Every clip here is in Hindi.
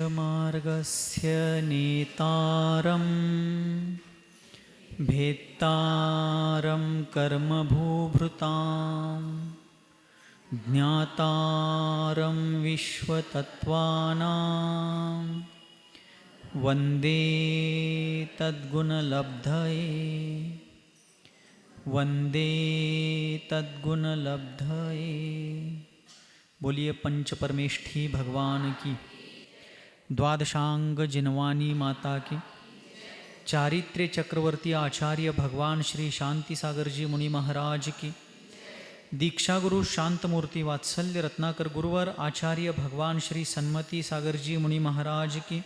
मोक्षमार्गस्य नेतारं भेत्तारं कर्मभूभृतां ज्ञातारं विश्वतत्त्वानां वन्दे तद्गुणलब्धये वन्दे तद्गुणलब्धये। बोलिए पंच परमेष्ठी भगवान की, द्वादशांग जिनवानी माता की, चारित्र्य चक्रवर्ती आचार्य भगवान श्री शांति सागर जी मुनि महाराज की, दीक्षा गुरु शांतमूर्ति वात्सल्य रत्नाकर गुरुवर आचार्य भगवान श्री सन्मति सागर जी मुनि महाराज की,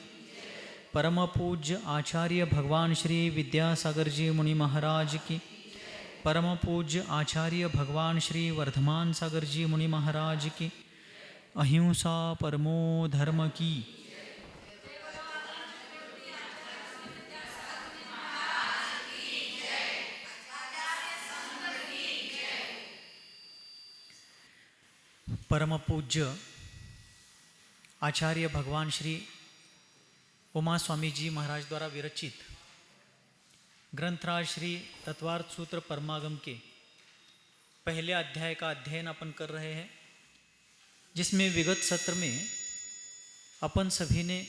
परम पूज्य आचार्य भगवान श्री विद्यासागर जी मुनि महाराज की, परम पूज्य आचार्य भगवान श्री वर्धमान सागर जी मुनि महाराज की, अहिंसा परमो धर्म की। परम पूज्य आचार्य भगवान श्री उमा स्वामी जी महाराज द्वारा विरचित ग्रंथराज श्री तत्वार्थ सूत्र परमागम के पहले अध्याय का अध्ययन अपन कर रहे हैं, जिसमें विगत सत्र में अपन सभी ने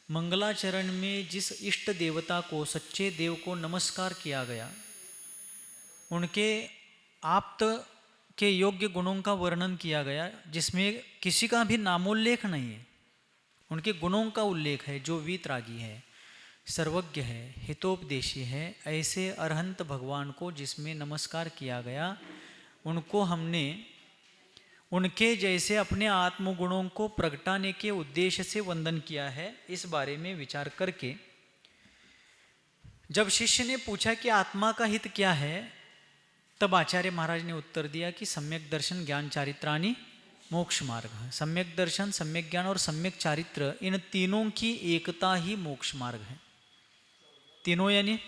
मंगलाचरण में जिस इष्ट देवता को, सच्चे देव को नमस्कार किया गया, उनके आप्त के योग्य गुणों का वर्णन किया गया, जिसमें किसी का भी नामोल्लेख नहीं है, उनके गुणों का उल्लेख है। जो वीतरागी है, सर्वज्ञ है, हितोपदेशी है, ऐसे अरहंत भगवान को जिसमें नमस्कार किया गया, उनको हमने उनके जैसे अपने आत्मगुणों को प्रगटाने के उद्देश्य से वंदन किया है। इस बारे में विचार करके जब शिष्य ने पूछा कि आत्मा का हित क्या है, तब आचार्य महाराज ने उत्तर दिया कि सम्यक दर्शन ज्ञान चारित्राणि मोक्ष मार्ग। सम्यक दर्शन, सम्यक ज्ञान और सम्यक चारित्र, इन तीनों की एकता ही मोक्ष मार्ग है। तीनों यानी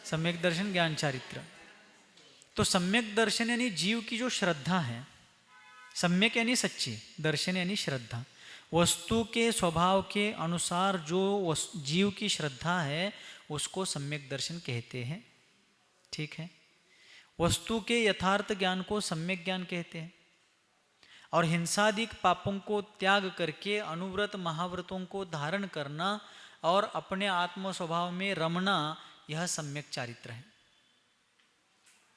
सम्यक दर्शन ज्ञान चारित्र। तो सम्यक दर्शन यानी जीव की जो श्रद्धा है, सम्यक यानी सच्ची, दर्शन यानी श्रद्धा, वस्तु के स्वभाव के अनुसार जो जीव की श्रद्धा है उसको सम्यक दर्शन कहते हैं। ठीक है, वस्तु के यथार्थ ज्ञान को सम्यक ज्ञान कहते हैं, और हिंसादिक पापों को त्याग करके अनुव्रत महाव्रतों को धारण करना और अपने आत्म स्वभाव में रमना, यह सम्यक चारित्र है।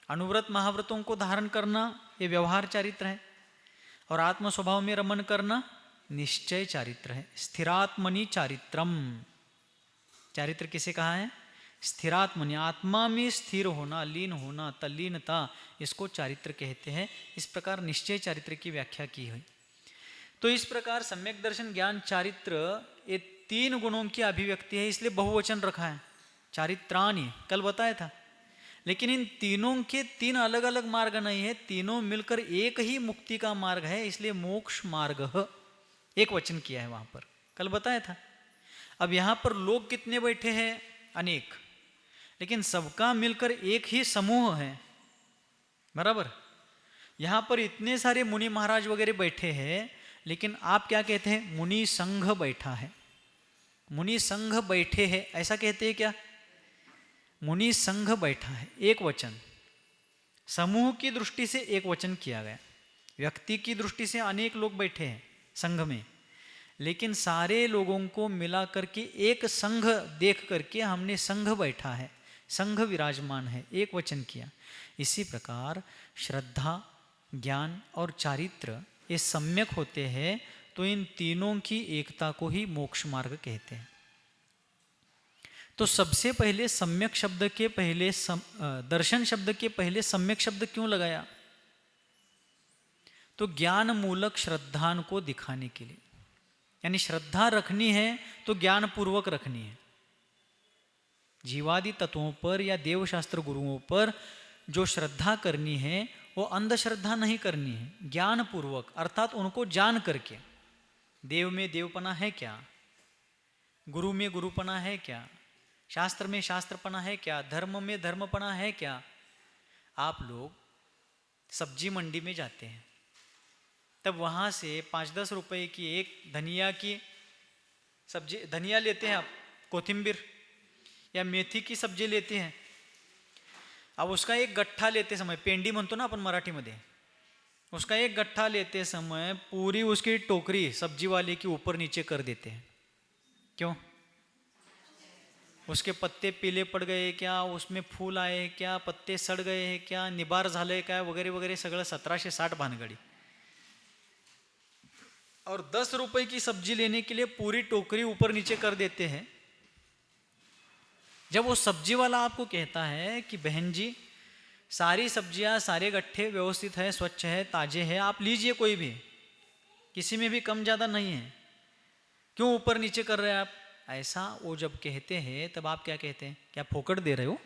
अनुव्रत महाव्रतों को धारण करना ये व्यवहार चारित्र है, और आत्म स्वभाव में रमन करना निश्चय चारित्र है। स्थिरात्मनि चारित्रम, चारित्र किसे कहा है? स्थिरात्मनि, आत्मा में स्थिर होना, लीन होना, तल्लीनता, इसको चारित्र कहते हैं। इस प्रकार निश्चय चारित्र की व्याख्या की है। तो इस प्रकार सम्यक दर्शन ज्ञान चारित्र ये तीन गुणों की अभिव्यक्ति है, इसलिए बहुवचन रखा है, चारित्राणि, कल बताया था। लेकिन इन तीनों के तीन अलग अलग मार्ग नहीं है, तीनों मिलकर एक ही मुक्ति का मार्ग है, इसलिए मोक्ष मार्ग एक वचन किया है वहां पर, कल बताया था। अब यहां पर लोग कितने बैठे हैं? अनेक, लेकिन सबका मिलकर एक ही समूह है, बराबर। यहां पर इतने सारे मुनि महाराज वगैरह बैठे हैं, लेकिन आप क्या कहते हैं? मुनि संघ बैठा है, मुनि संघ बैठे हैं, ऐसा कहते हैं क्या? मुनि संघ बैठा है, एक वचन। समूह की दृष्टि से एक वचन किया गया, व्यक्ति की दृष्टि से अनेक लोग बैठे हैं संघ में, लेकिन सारे लोगों को मिला करके एक संघ देख करके हमने संघ बैठा है, संघ विराजमान है, एक वचन किया। इसी प्रकार श्रद्धा, ज्ञान और चारित्र ये सम्यक होते हैं, तो इन तीनों की एकता को ही मोक्ष मार्ग कहते हैं। तो सबसे पहले सम्यक शब्द के पहले दर्शन शब्द के पहले सम्यक शब्द क्यों लगाया? तो ज्ञान मूलक श्रद्धान को दिखाने के लिए, यानी श्रद्धा रखनी है तो ज्ञान पूर्वक रखनी है। जीवादि तत्वों पर या देवशास्त्र गुरुओं पर जो श्रद्धा करनी है वो अंधश्रद्धा नहीं करनी है, ज्ञान पूर्वक, अर्थात उनको जान करके। देव में देवपना है क्या? गुरु में गुरुपना है क्या? शास्त्र में शास्त्रपना है क्या? धर्म में धर्मपना है क्या? आप लोग सब्जी मंडी में जाते हैं, तब वहाँ से 5-10 रुपए की एक धनिया की सब्जी, धनिया लेते हैं आप, कोथिंबीर या मेथी की सब्जी लेते हैं। अब उसका एक गट्ठा लेते समय, पेंडी म्हणतो ना आपण मराठीमध्ये, उसका एक गट्ठा लेते समय पूरी उसकी टोकरी सब्जी वाले की ऊपर नीचे कर देते हैं। क्यों? उसके पत्ते पीले पड़ गए क्या, उसमें फूल आए क्या, पत्ते सड़ गए हैं क्या, निबार झाले काय, वगैरे वगैरे सगळं 1760 भानगडी। और 10 रुपए की सब्जी लेने के लिए पूरी टोकरी ऊपर नीचे कर देते हैं। जब वो सब्जी वाला आपको कहता है कि बहन जी सारी सब्जियां, सारे गट्ठे व्यवस्थित है, स्वच्छ है, ताजे है, आप लीजिए कोई भी, किसी में भी कम ज़्यादा नहीं है, क्यों ऊपर नीचे कर रहे हैं आप, ऐसा वो जब कहते हैं तब आप क्या कहते हैं? क्या फोकट दे रहे हो?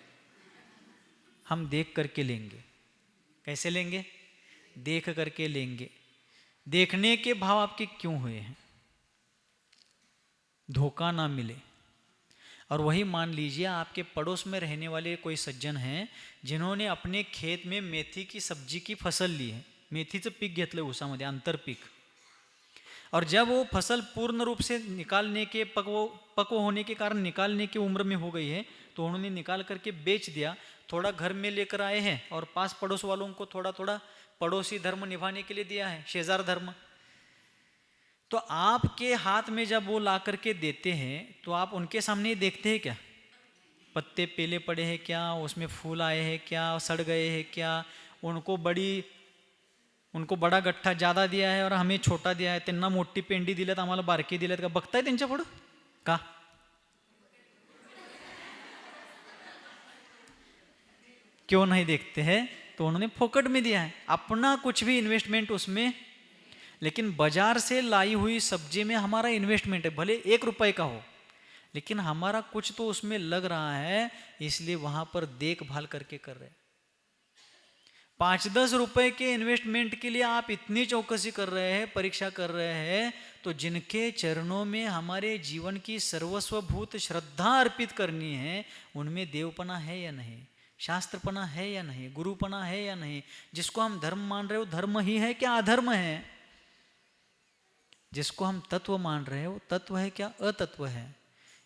हम देख करके लेंगे। कैसे लेंगे? देख करके लेंगे। देखने के भाव आपके क्यों हुए हैं? धोखा ना मिले। और वही मान लीजिए आपके पड़ोस में रहने वाले कोई सज्जन हैं जिन्होंने अपने खेत में मेथी की सब्जी की फसल ली है, मेथीचं पीक घेतलं ऊसामध्ये, आंतरपीक, और जब वो फसल पूर्ण रूप से निकालने के पक्व होने के कारण निकालने की उम्र में हो गई है तो उन्होंने निकाल करके बेच दिया, थोड़ा घर में लेकर आए हैं और पास पड़ोस वालों को थोड़ा थोड़ा पड़ोसी धर्म निभाने के लिए दिया है, शेजार धर्म। तो आपके हाथ में जब वो ला करके देते हैं तो आप उनके सामने ही देखते हैं क्या? पत्ते पीले पड़े हैं क्या, उसमें फूल आए हैं क्या, सड़ गए हैं क्या, उनको बड़ा गठ्ठा ज़्यादा दिया है और हमें छोटा दिया है, त्यांना मोठी पेंडी दिल्यात आम्हाला बारकी दिल्यात का, बघताय त्यांच्या पुढं का? क्यों नहीं देखते हैं? तो उन्होंने फोकट में दिया है, अपना कुछ भी इन्वेस्टमेंट उसमें, लेकिन बाजार से लाई हुई सब्जी में हमारा इन्वेस्टमेंट है, भले 1 रुपए का हो, लेकिन हमारा कुछ तो उसमें लग रहा है, इसलिए वहां पर देखभाल करके कर रहे हैं। 5-10 रुपए के इन्वेस्टमेंट के लिए आप इतनी चौकसी कर रहे हैं, परीक्षा कर रहे हैं, तो जिनके चरणों में हमारे जीवन की सर्वस्वभूत श्रद्धा अर्पित करनी है, उनमें देवपना है या नहीं, शास्त्रपना है या नहीं, गुरुपना है या नहीं, जिसको हम धर्म मान रहे हो धर्म ही है क्या अधर्म है, जिसको हम तत्व मान रहे हो तत्व है क्या अतत्व है,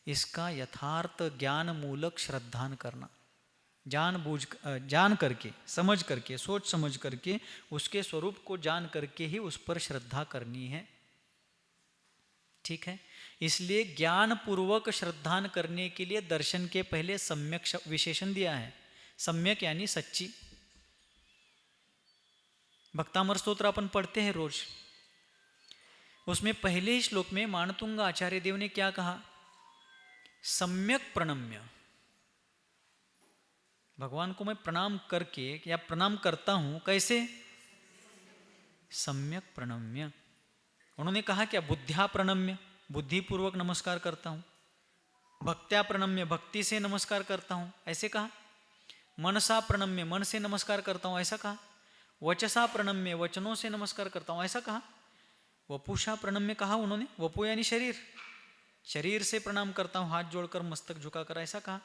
इसका यथार्थ ज्ञान मूलक श्रद्धान करना, जान करके, समझ करके, सोच समझ करके, उसके स्वरूप को जान करके ही उस पर श्रद्धा करनी है। ठीक है, इसलिए ज्ञान पूर्वक श्रद्धान करने के लिए दर्शन के पहले सम्यक विशेषण दिया है। सम्यक यानी सच्ची। भक्तामर स्तोत्र अपन पढ़ते हैं रोज, उसमें पहले ही श्लोक में मानतुंग आचार्य देव ने क्या कहा? सम्यक प्रणम्य, भगवान को मैं प्रणाम करके या प्रणाम करता हूं, कैसे? सम्यक प्रणम्य। उन्होंने कहा क्या? बुद्ध्या प्रणम्य, बुद्धिपूर्वक नमस्कार करता हूं, भक्त्या प्रणम्य, भक्ति से नमस्कार करता हूं, ऐसे कहा। मनसा प्रणम्य, मन से नमस्कार करता हूं, ऐसा कहा। वचसा प्रणम्य, वचनों से नमस्कार करता हूं, ऐसा कहा। वपुषा प्रणम्य कहा उन्होंने, वपु यानी शरीर, शरीर से प्रणाम करता हूं, हाथ जोड़कर मस्तक झुकाकर, ऐसा कहा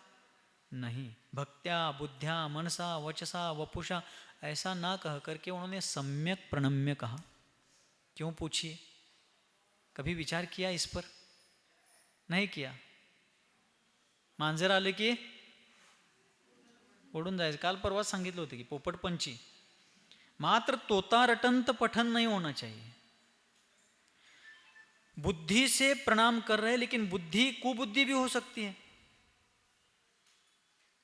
नहीं। भक्त्या, बुद्ध्या, मनसा, वचसा, वपुषा ऐसा ना कह करके उन्होंने सम्यक प्रणम्य कहा। क्यों पूछिए? कभी विचार किया इस पर? नहीं किया। मांजर आले की ओढून जायचं, काल परवा सांगितलं होतं की पोपटपंची, मात्र तोता रटंत पठन नहीं होना चाहिए। बुद्धि से प्रणाम कर रहे हैं, लेकिन बुद्धि कुबुद्धि भी हो सकती है।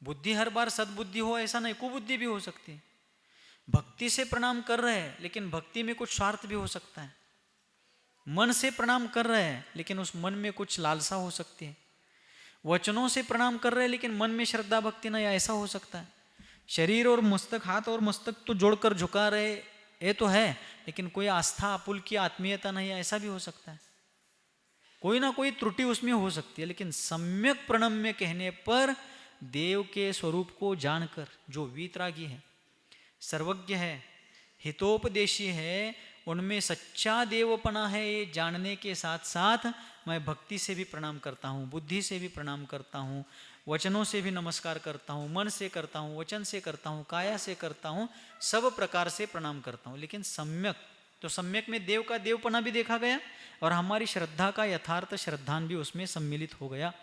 बुद्धि हर बार सद्बुद्धि हो ऐसा नहीं, कुबुद्धि भी हो सकती है। भक्ति से प्रणाम कर रहे हैं, लेकिन भक्ति में कुछ स्वार्थ भी हो सकता है। मन से प्रणाम कर रहे हैं, लेकिन उस मन में कुछ लालसा हो सकती है। वचनों से प्रणाम कर रहे हैं, लेकिन मन में श्रद्धा भक्ति नहीं, ऐसा हो सकता है। शरीर और मस्तक, हाथ और मस्तक तो जोड़कर झुका रहे ये तो है, लेकिन कोई आस्था, आपुल की आत्मीयता नहीं है, ऐसा भी हो सकता है। कोई ना कोई त्रुटि उसमें हो सकती है। लेकिन सम्यक प्रणम्य कहने पर देव के स्वरूप को जानकर, जो वीतरागी है, सर्वज्ञ है, हितोपदेशी है, उनमें सच्चा देवपना है, ये जानने के साथ साथ मैं भक्ति से भी प्रणाम करता हूँ, बुद्धि से भी प्रणाम करता हूँ, वचनों से भी नमस्कार करता हूँ, मन से करता हूँ, वचन से करता हूँ, काया से करता हूँ, सब प्रकार से प्रणाम करता हूँ। लेकिन सम्यक तो सम्यक में देव का देवपना भी देखा गया और हमारी श्रद्धा का यथार्थ श्रद्धान भी उसमें सम्मिलित हो गया।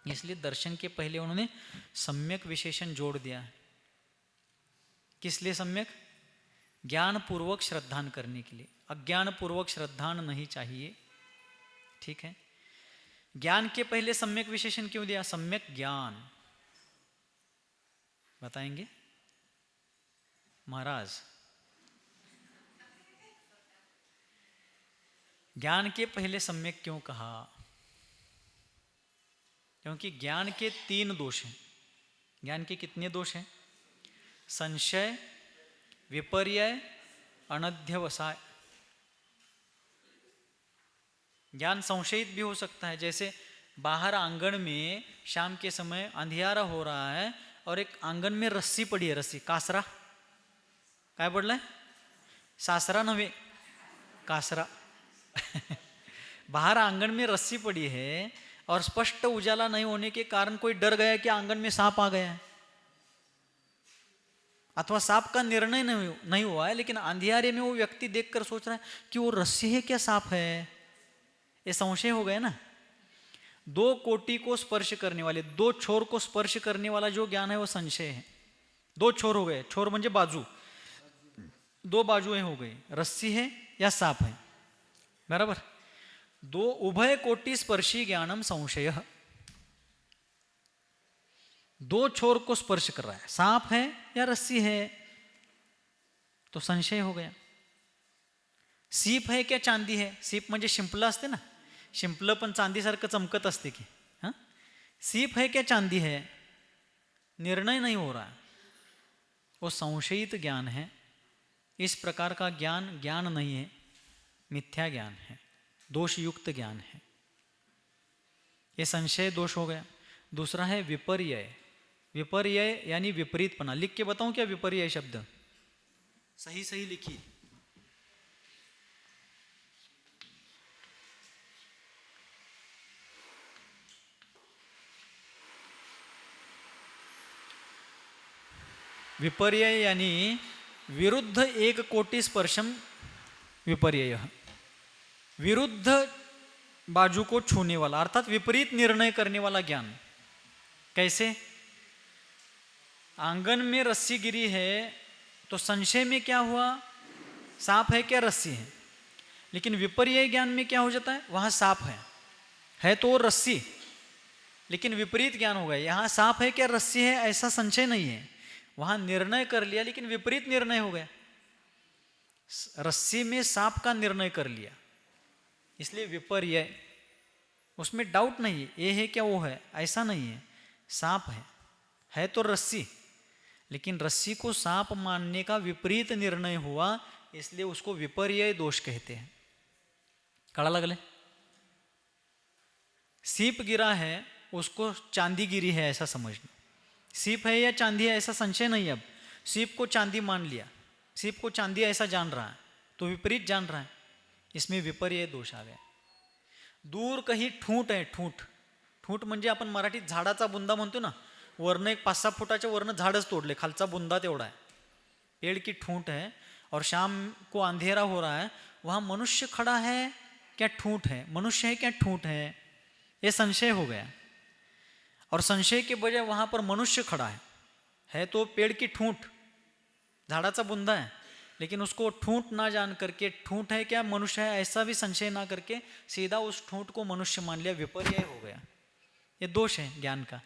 इसलिए दर्शन के पहले उन्होंने सम्यक विशेषण जोड़ दिया है। किस लिए सम्यक? ज्ञान पूर्वक श्रद्धान करने के लिए। अज्ञान पूर्वक श्रद्धान नहीं चाहिए, ठीक है। ज्ञान के पहले सम्यक विशेषण क्यों दिया? सम्यक ज्ञान बताएंगे महाराज। ज्ञान के पहले सम्यक क्यों कहा? क्योंकि ज्ञान के 3 दोष हैं। ज्ञान के कितने दोष हैं? संशय, विपर्यय, अनध्यवसाय। ज्ञान संशयित भी हो सकता है। जैसे बाहर आंगन में शाम के समय अंधियारा हो रहा है और एक आंगन में रस्सी पड़ी है, रस्सी कासरा, काय पडलाय? सासरा नव्हे, कासरा। बाहर आंगन में रस्सी पड़ी है और स्पष्ट उजाला नहीं होने के कारण कोई डर गया कि आंगन में सांप आ गया है, अथवा सांप का निर्णय नहीं हुआ है, लेकिन अंधियारे में वो व्यक्ति देखकर सोच रहा है कि वो रस्सी है क्या सांप है, ये संशय हो गया ना। 2 कोटि को स्पर्श करने वाले, 2 छोर को स्पर्श करने वाला जो ज्ञान है वो संशय है। 2 छोर हो गए, छोर म्हणजे बाजू, 2 बाजुएं हो गई, रस्सी है या सांप है, बराबर। 2 उभय कोटि स्पर्शी ज्ञानम संशय। 2 छोर को स्पर्श कर रहा है, सांप है या रस्सी है, तो संशय हो गया। सीप है क्या चांदी है? सीप म्हणजे शिंपलं असते ना, शिंपलं पण चांदीसारखं चमकत असते की, हां? सीप है क्या चांदी है, निर्णय नहीं हो रहा, वो संशयित ज्ञान है। इस प्रकार का ज्ञान ज्ञान नहीं है, मिथ्या ज्ञान है, दोषयुक्त ज्ञान है। ये संशय दोष हो गया। दूसरा है विपर्यय। विपर्यय यानी विपरीतपना। लिख के बताऊं क्या विपर्यय शब्द? सही सही लिखिए। विपर्यय यानी विरुद्ध 1 कोटि स्पर्शम विपर्यय। विरुद्ध बाजू को छूने वाला, अर्थात विपरीत निर्णय करने वाला ज्ञान। कैसे? आंगन में रस्सी गिरी है तो संशय में क्या हुआ, सांप है क्या रस्सी है, लेकिन विपर्यय ज्ञान में क्या हो जाता है, वहां सांप है तो रस्सी, लेकिन विपरीत ज्ञान हो गया। यहां सांप है क्या रस्सी है ऐसा संशय नहीं है, वहां निर्णय कर लिया लेकिन विपरीत निर्णय हो गया। रस्सी में सांप का निर्णय कर लिया, इसलिए विपर्यय। उसमें डाउट नहीं है, ये है क्या वो है, ऐसा नहीं है। सांप है तो रस्सी, लेकिन रस्सी को सांप मानने का विपरीत निर्णय हुआ, इसलिए उसको विपर्यय दोष कहते हैं। कड़ा लगले? सीप गिरा है, उसको चांदी गिरी है ऐसा समझना। सीप है या चांदी है ऐसा संशय नहीं। अब सीप को चांदी मान लिया, सीप को चांदी ऐसा जान रहा है, तो विपरीत जान रहा है, इसमें विपर्यय दोष आ गया। दूर कहीं ठूंठ है, ठूंठ म्हणजे आपण मराठीत झाडाचा बुंदा म्हणतो ना, वरनं एक 5-6 फुटाच्या वरनं झाडच तोडले, खालचा बुंदा तेवढा है, पेड़ की ठूंठ है, और शाम को अंधेरा हो रहा है, वहां मनुष्य खड़ा है क्या ठूंठ है, मनुष्य है क्या ठूंठ है, ये संशय हो गया। और संशय के बजाय वहां पर मनुष्य खड़ा है तो पेड़ की ठूंठ, झाड़ाचा बुंदा है, लेकिन उसको ठूंठ ना जान करके ठूंठ है क्या मनुष्य है ऐसा भी संशय ना करके सीधा उस ठूंठ को मनुष्य मान लिया, विपर्यय हो गया। ये दोष है ज्ञान का।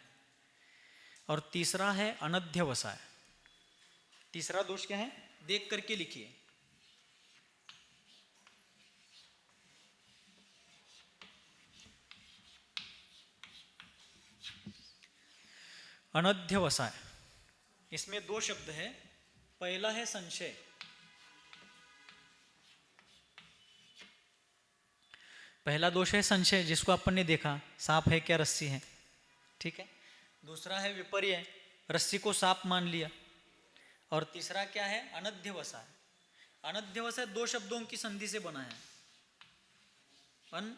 और तीसरा है अनध्यवसाय। तीसरा दोष क्या है, देख करके लिखिए। अनध्यवसाय, इसमें 2 शब्द है। पहला है संशय। पहला दोष है संशय, जिसको अपन ने देखा, सांप है क्या रस्सी है, ठीक है। दूसरा है विपर्यय, रस्सी को सांप मान लिया। और तीसरा क्या है, अनध्यवसाय। अनध्यवसाय 2 शब्दों की संधि से बना है, अन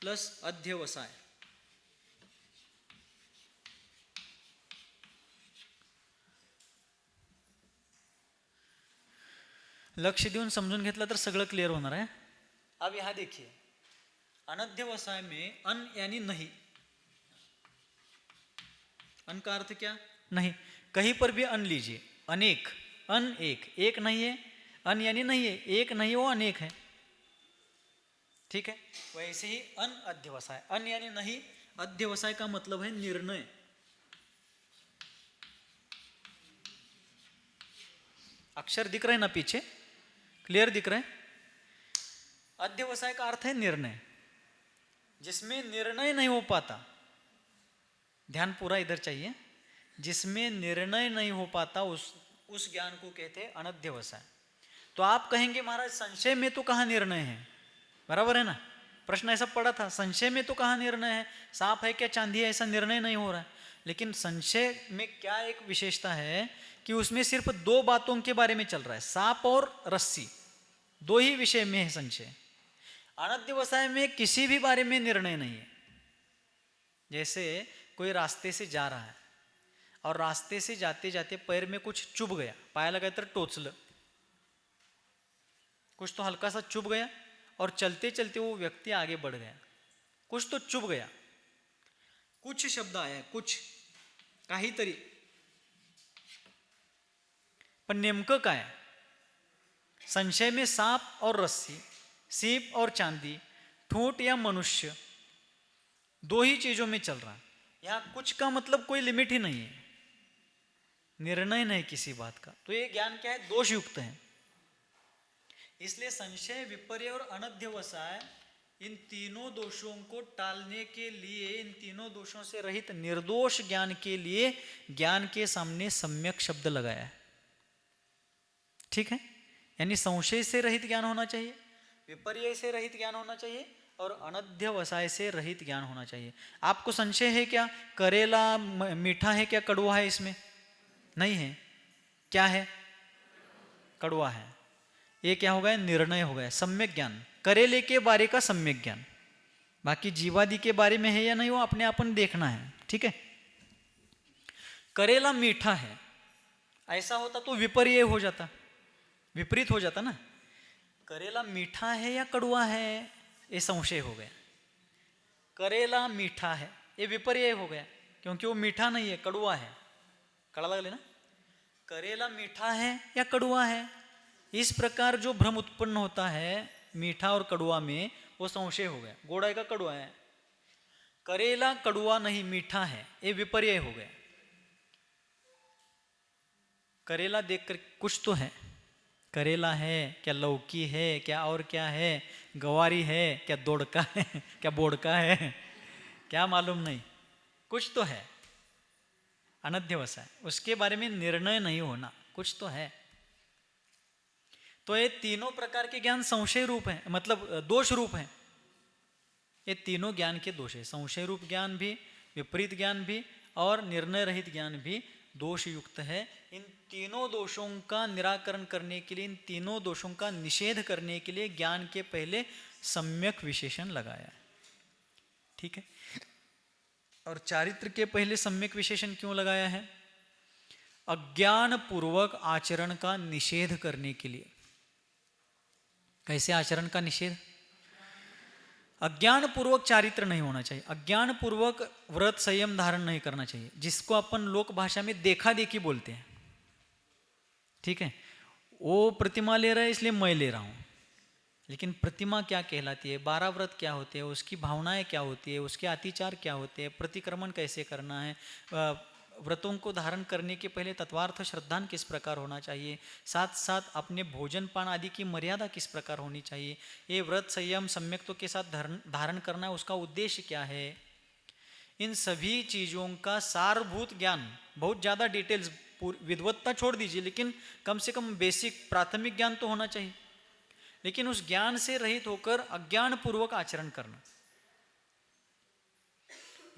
प्लस अध्यवसाय। लक्ष देऊन समजून घेतलं तर सगळं क्लियर होणार है। अब यहाँ देखिए, अनध्यवसाय में अन यानी नहीं, अन का अर्थ क्या? नहीं। कहीं पर भी अन लीजिए, अनेक, अन एक, एक नहीं है, अन यानी नहीं है, एक नहीं वो अनेक है, ठीक है। वैसे ही अन अध्यवसाय, अन यानी नहीं, अध्यवसाय का मतलब है निर्णय। अक्षर दिख रहे हैं ना पीछे, क्लियर दिख रहे हैं? अध्यवसाय का अर्थ है निर्णय, जिसमें निर्णय नहीं हो पाता, ध्यान पूरा इधर चाहिए, जिसमें निर्णय नहीं हो पाता उस ज्ञान को कहते हैं अनध्यवसाय। तो आप कहेंगे महाराज संशय में तो कहाँ निर्णय है, बराबर है ना, प्रश्न ऐसा पड़ा था, संशय में तो कहाँ निर्णय है, सांप है क्या चांदी है ऐसा निर्णय नहीं हो रहा है। लेकिन संशय में क्या एक विशेषता है कि उसमें सिर्फ दो बातों के बारे में चल रहा है, सांप और रस्सी, दो ही विषय में है संशय। अनध्यवसाय में किसी भी बारे में निर्णय नहीं है। जैसे कोई रास्ते से जा रहा है और रास्ते से जाते जाते पैर में कुछ चुभ गया, पाया लगा तर टोचलं, कुछ तो हल्का सा चुभ गया और चलते चलते वो व्यक्ति आगे बढ़ गया, कुछ तो चुभ गया, कुछ शब्द आया, कुछ काहीतरी, पण नेमकं काय? संशय में सांप और रस्सी, सीप और चांदी, ठूंठ या मनुष्य, दो ही चीजों में चल रहा है। यहां कुछ का मतलब कोई लिमिट ही नहीं है, निर्णय नहीं किसी बात का। तो ये ज्ञान क्या है? दोष युक्त है। इसलिए संशय, विपर्य और अनध्यवसाय, इन तीनों दोषों को टालने के लिए, इन तीनों दोषों से रहित निर्दोष ज्ञान के लिए ज्ञान के सामने सम्यक शब्द लगाया है, ठीक है। यानी संशय से रहित ज्ञान होना चाहिए, विपर्य से रहित ज्ञान होना चाहिए और अनध्यवसाय से रहित ज्ञान होना चाहिए। आपको संशय है क्या, करेला मीठा है क्या कड़वा है? इसमें नहीं है, क्या है? कड़वा है। ये क्या हो गया? निर्णय हो गया, सम्यक ज्ञान, करेले के बारे का सम्यक ज्ञान। बाकी जीवादि के बारे में है या नहीं वो अपने अपन देखना है, ठीक है। करेला मीठा है, ऐसा होता तो विपर्य हो जाता, विपरीत हो जाता ना। करेला मीठा है या कड़वा है ये संशय हो गया, करेला मीठा है ये विपर्य हो गया, क्योंकि वो मीठा नहीं है, कड़वा है। कड़ा लग लेना, करेला मीठा है या कड़वा है, इस प्रकार जो भ्रम उत्पन्न होता है मीठा और कड़वा में, वो संशय हो गया। गोड़ा है का कड़वा है, करेला कड़वा नहीं मीठा है, ये विपर्य हो गया। करेला देखकर कुछ तो है, करेला है क्या, लौकी है क्या, और क्या है, गवारी है क्या, दोड़का है क्या, बोड़का है, क्या मालूम नहीं, कुछ तो है। अनध्यवसाय, उसके बारे में निर्णय नहीं होना, कुछ तो है। तो ये तीनों प्रकार के ज्ञान संशय रूप है, मतलब दोष रूप है। ये तीनों ज्ञान के दोष है, संशय रूप ज्ञान भी, विपरीत ज्ञान भी और निर्णय रहित ज्ञान भी दोष युक्त है। इन तीनों दोषों का निराकरण करने के लिए, इन तीनों दोषों का निषेध करने के लिए ज्ञान के पहले सम्यक विशेषण लगाया है, ठीक है। और चारित्र के पहले सम्यक विशेषण क्यों लगाया है? अज्ञान पूर्वक आचरण का निषेध करने के लिए। कैसे आचरण का निषेध? अज्ञान पूर्वक चारित्र नहीं होना चाहिए, अज्ञान पूर्वक व्रत संयम धारण नहीं करना चाहिए, जिसको अपन लोक भाषा में देखा देखी बोलते हैं, ठीक है। वो प्रतिमा ले रहा है इसलिए मैं ले रहा हूं, लेकिन प्रतिमा क्या कहलाती है, 12 व्रत क्या होते हैं, उसकी भावनाएं क्या होती है, उसके अतिचार क्या होते हैं, प्रतिक्रमण कैसे करना है, व्रतों को धारण करने के पहले तत्वार्थ श्रद्धान किस प्रकार होना चाहिए, साथ साथ अपने भोजन पान आदि की मर्यादा किस प्रकार होनी चाहिए, ये व्रत संयम सम्यक्तों के साथ धारण करना है, उसका उद्देश्य क्या है, इन सभी चीज़ों का सारभूत ज्ञान, बहुत ज़्यादा डिटेल्स, विद्वत्ता छोड़ दीजिए, लेकिन कम से कम बेसिक प्राथमिक ज्ञान तो होना चाहिए। लेकिन उस ज्ञान से रहित होकर अज्ञान पूर्वक आचरण करना।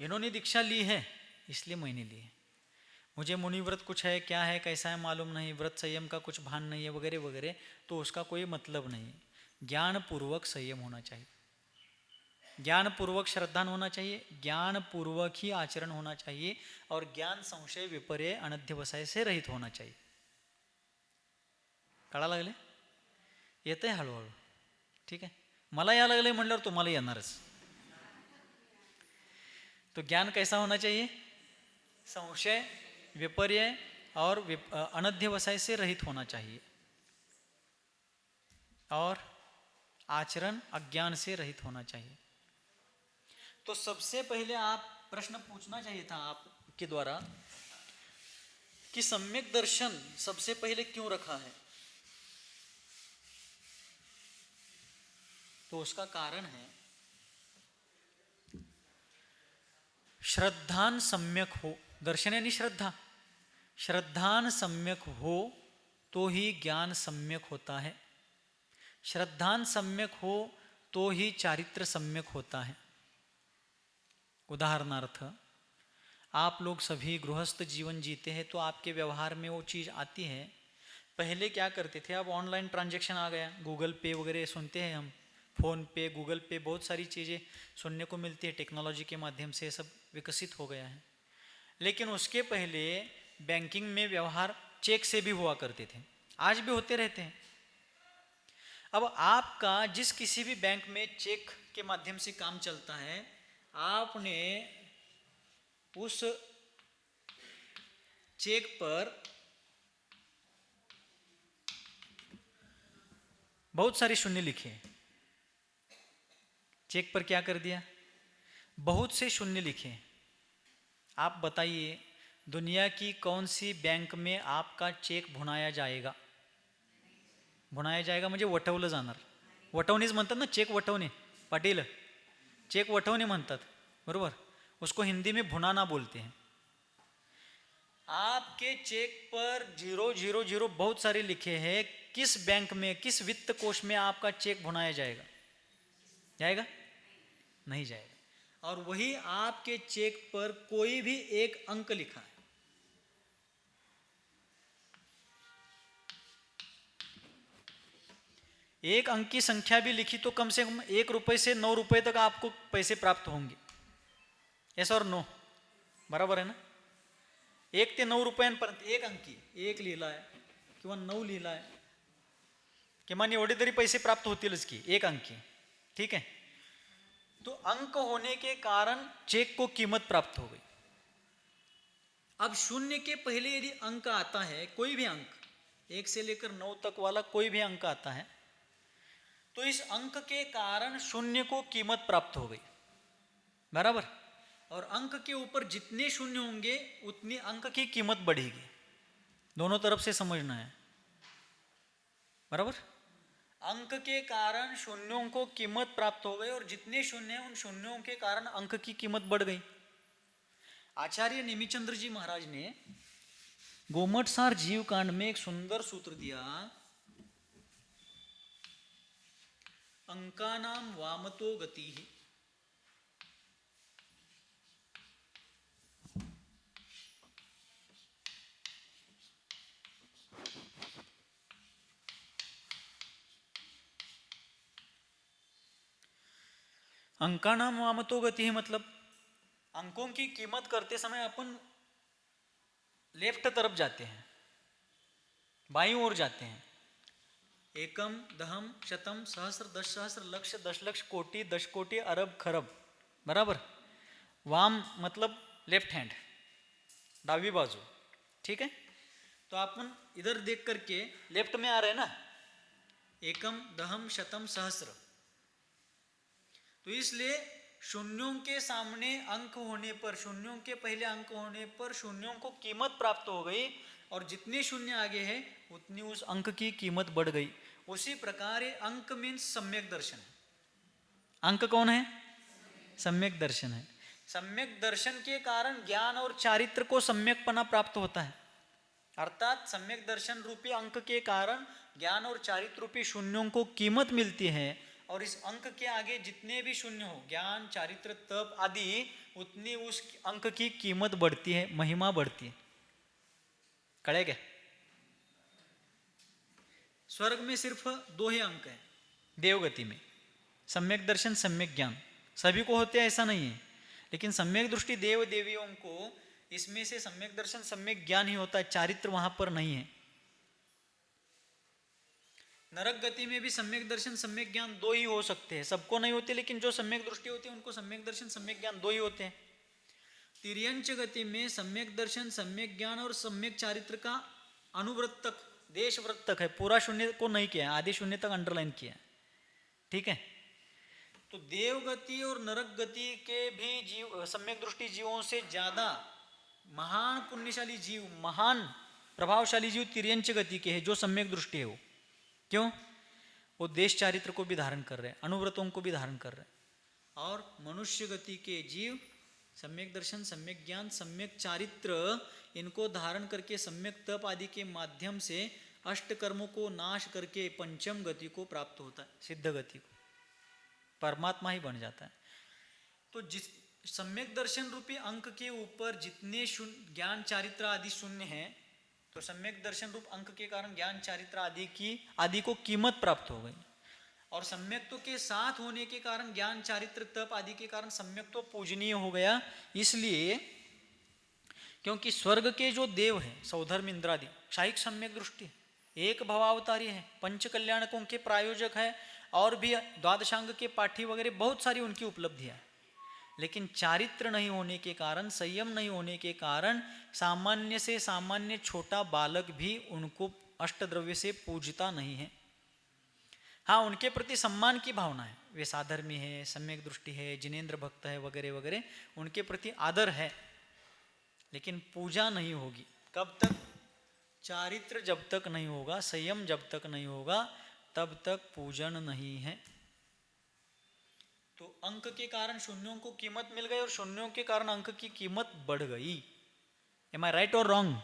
इन्होंने दीक्षा ली है इसलिए मैंने ली है, मुझे मुनिव्रत कुछ है, क्या है, कैसा है मालूम नहीं, व्रत संयम का कुछ भान नहीं है वगैरह वगैरह, तो उसका कोई मतलब नहीं है। ज्ञान पूर्वक संयम होना चाहिए, ज्ञान पूर्वक श्रद्धान होना चाहिए, ज्ञान पूर्वक ही आचरण होना चाहिए, और ज्ञान संशय विपर्य अनध्यवसाय से रहित होना चाहिए। कळा लागले? येतंय हळूहळू. ठीक आहे, मला या लागलंय म्हणल्यावर तुम्हाला येणारच. तो ज्ञान कैसा होना चाहिए? संशय, विपर्य और अनध्यवसाय से रहित होना चाहिए, और आचरण अज्ञान से रहित होना चाहिए. तो सबसे पहले आप प्रश्न पूछना चाहिए था आपके द्वारा कि सम्यक दर्शन सबसे पहले क्यों रखा है. तो उसका कारण है श्रद्धान सम्यक हो. दर्शन यानी श्रद्धा. श्रद्धान सम्यक हो तो ही ज्ञान सम्यक होता है. श्रद्धान सम्यक हो तो ही चारित्र सम्यक होता है. उदाहरणार्थ, आप लोग सभी गृहस्थ जीवन जीते हैं तो आपके व्यवहार में वो चीज़ आती है. पहले क्या करते थे, अब ऑनलाइन ट्रांजैक्शन आ गया, गूगल पे वगैरह सुनते हैं हम, फ़ोन पे, गूगल पे, बहुत सारी चीज़ें सुनने को मिलती है टेक्नोलॉजी के माध्यम से, सब विकसित हो गया है. लेकिन उसके पहले बैंकिंग में व्यवहार चेक से भी हुआ करते थे, आज भी होते रहते हैं. अब आपका जिस किसी भी बैंक में चेक के माध्यम से काम चलता है, आपने उस चेक पर बहुत सारे शून्य लिखे. चेक पर क्या कर दिया, बहुत से शून्य लिखे. आप बताइए दुनिया की कौन सी बैंक में आपका चेक भुनाया जाएगा? भुनाया जाएगा म्हणजे वटवलं जाणार. वटवणीच म्हणतात ना, चेक वटवणे. पाटील, चेक वटवणे म्हणतात, बरोबर. उसको हिंदी में भुनाना बोलते हैं. आपके चेक पर 000 बहुत सारे लिखे हैं. किस बैंक में, किस वित्त कोष में आपका चेक भुनाया जाएगा? जाएगा? नहीं जाएगा. और वही आपके चेक पर कोई भी एक अंक लिखा है, एक अंक की संख्या भी लिखी तो कम से कम 1 रुपये से 9 रुपये तक आपको पैसे प्राप्त होंगे. यस और नो? बराबर है ना. 1 ते 9 रुपयांपर्यंत एक अंकी, 1 लिहिला आहे किंवा 9 लिहिला आहे, किमान एवढे तरी पैसे प्राप्त होतीलच की, एक अंकी. ठीक है. तो अंक होने के कारण चेक को कीमत प्राप्त हो गई. अब शून्य के पहले यदि अंक आता है, कोई भी अंक 1 से लेकर 9 तक वाला कोई भी अंक आता है, तो इस अंक के कारण शून्य को कीमत प्राप्त हो गई. बराबर. और अंक के ऊपर जितने शून्य होंगे उतनी अंक की कीमत बढ़ेगी. दोनों तरफ से समझना है. बराबर. अंक के कारण शून्यों को कीमत प्राप्त हो गई, और जितने शून्य हैं उन शून्यों के कारण अंक की कीमत बढ़ गई. आचार्य नेमिचंद्र जी महाराज ने गोमटसार जीव कांड में एक सुंदर सूत्र दिया. अंकानाम वामतो गति. अंकानाम वामतो गति मतलब अंकों की कीमत करते समय अपन लेफ्ट तरफ जाते हैं, बाईं ओर जाते हैं. एकम, दहम, शतम, सहस्र, 10 सहस्र, लक्ष, 10 लक्ष, कोटि, 10 कोटि, अरब, खरब. बराबर. वाम मतलब लेफ्ट हैंड, डावी बाजू. ठीक है. तो अपन इधर देख करके लेफ्ट में आ रहे हैं ना, एकम, दहम, शतम, सहस्र. तो इसलिए शून्यों के सामने अंक होने पर, शून्यों के पहले अंक होने पर शून्यों को कीमत प्राप्त हो गई, और जितने शून्य आगे है उतनी उस अंक की कीमत बढ़ गई. उसी प्रकार अंक मीन्स सम्यक दर्शन. अंक कौन है? सम्यक दर्शन है. सम्यक दर्शन के कारण ज्ञान और चारित्र को सम्यकपना प्राप्त होता है. अर्थात सम्यक दर्शन रूपी अंक के कारण ज्ञान और चारित्र रूपी शून्यों को कीमत मिलती है, और इस अंक के आगे जितने भी शून्य हो, ज्ञान, चारित्र, तप आदि, उतनी उस अंक की कीमत बढ़ती है, महिमा बढ़ती है. कड़े क्या? स्वर्ग में सिर्फ 2 ही अंक हैं देवगति में, सम्यक दर्शन, सम्यक ज्ञान. सभी को होते हैं ऐसा नहीं है, लेकिन सम्यक दृष्टि देव देवियों को इसमें से सम्यक दर्शन, सम्यक ज्ञान ही होता है, चारित्र वहां पर नहीं है. नरक गति में भी सम्यक दर्शन सम्यक ज्ञान दो ही हो सकते हैं, सबको नहीं होते, लेकिन जो सम्यक दृष्टि होती है उनको सम्यक दर्शन सम्यक ज्ञान दो ही होते हैं। तिर्यंच गति में सम्यक दर्शन सम्यक ज्ञान और सम्यक चारित्र का अनुवृत्तक देशवृत्तक है, पूरा शून्य को नहीं किया है, आधे शून्य तक अंडरलाइन किया है, ठीक है। तो देव गति और नरक गति के भी जीव सम्यक दृष्टि जीवों से ज्यादा महान पुण्यशाली जीव, महान प्रभावशाली जीव तिर्यंच गति के हैं, जो सम्यक दृष्टि है वो। क्यों? वो देश चारित्र को भी धारण कर रहे हैं, अनुव्रतों को भी धारण कर रहे हैं। और मनुष्य गति के जीव सम्यक दर्शन सम्यक ज्ञान सम्यक चारित्र इनको धारण करके सम्यक तप आदि के माध्यम से अष्ट कर्मों को नाश करके पंचम गति को प्राप्त होता है, सिद्ध गति को, परमात्मा ही बन जाता है। तो जिस सम्यक दर्शन रूपी अंक के ऊपर जितने ज्ञान चारित्र आदि शून्य हैं, तो सम्यक दर्शन रूप अंक के कारण ज्ञान चारित्र आदि को कीमत प्राप्त हो गई। और सम्यक्त्व के साथ होने के कारण ज्ञान चारित्र तप आदि के कारण सम्यक्त्व पूजनीय हो गया। इसलिए क्योंकि स्वर्ग के जो देव हैं सौधर्म इंद्रादि क्षायिक सम्यक दृष्टि, एक भवावतारी है, पंच कल्याणकों के प्रायोजक है, और भी द्वादशांग के पाठी वगैरह बहुत सारी उनकी उपलब्धियां, लेकिन चारित्र नहीं होने के कारण, संयम नहीं होने के कारण सामान्य से सामान्य छोटा बालक भी उनको अष्टद्रव्य से पूजता नहीं है। हाँ, उनके प्रति सम्मान की भावना है, वे साधर्मी है, सम्यक दृष्टि है, जिनेन्द्र भक्त है वगैरह वगैरह, उनके प्रति आदर है, लेकिन पूजा नहीं होगी। कब तक? चारित्र जब तक नहीं होगा, संयम जब तक नहीं होगा, तब तक पूजन नहीं है। तो अंक के कारण शून्यों को कीमत मिल गई और शून्यों के कारण अंक की कीमत बढ़ गई। एम आई राइट और रॉन्ग?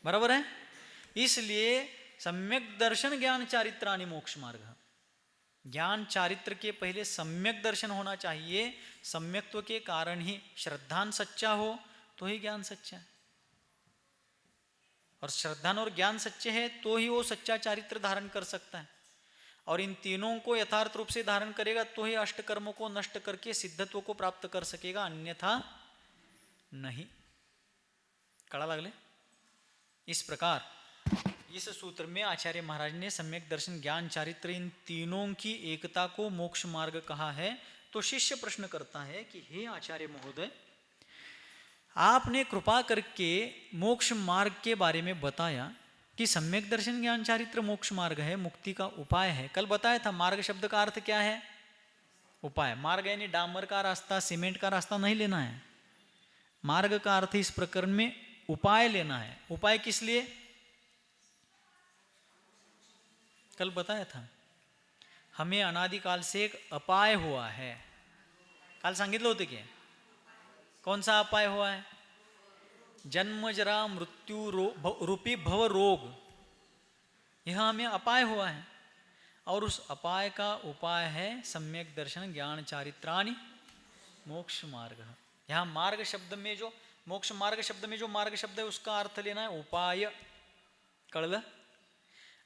बराबर है। इसलिए सम्यक दर्शन ज्ञान चारित्राणि मोक्ष मार्ग, ज्ञान चारित्र के पहले सम्यक दर्शन होना चाहिए। सम्यक्त्व के कारण ही श्रद्धान सच्चा हो तो ही ज्ञान सच्चा है, और श्रद्धान और ज्ञान सच्चे हैं तो ही वो सच्चा चारित्र धारण कर सकता है। और इन तीनों को यथार्थ रूप से धारण करेगा तो ही अष्ट कर्मों को नष्ट करके सिद्धत्व को प्राप्त कर सकेगा, अन्यथा नहीं। कड़ा लागले? इस प्रकार इस सूत्र में आचार्य महाराज ने सम्यक दर्शन ज्ञान चारित्र इन तीनों की एकता को मोक्ष मार्ग कहा है। तो शिष्य प्रश्न करता है कि हे आचार्य महोदय, आपने कृपा करके मोक्ष मार्ग के बारे में बताया कि सम्यक दर्शन ज्ञान चारित्र मोक्ष मार्ग है, मुक्ति का उपाय है। कल बताया था मार्ग शब्द का अर्थ क्या है? उपाय। मार्ग यानी डामर का रास्ता, सीमेंट का रास्ता नहीं लेना है। मार्ग का अर्थ इस प्रकरण में उपाय लेना है। उपाय किस लिए? कल बताया था, हमें अनादिकाल से एक अपाय हुआ है। काल सांगितलं होतं की कौन सा अपाय हुआ है? जन्म जरा मृत्यु रूपी भव रोग, यह हमें अपाय हुआ है, और उस अपाय का उपाय है सम्यक दर्शन ज्ञान चारित्राणि मोक्ष मार्ग। यहाँ मार्ग शब्द में जो मोक्ष मार्ग शब्द में जो मार्ग शब्द है उसका अर्थ लेना है उपाय। कळलं?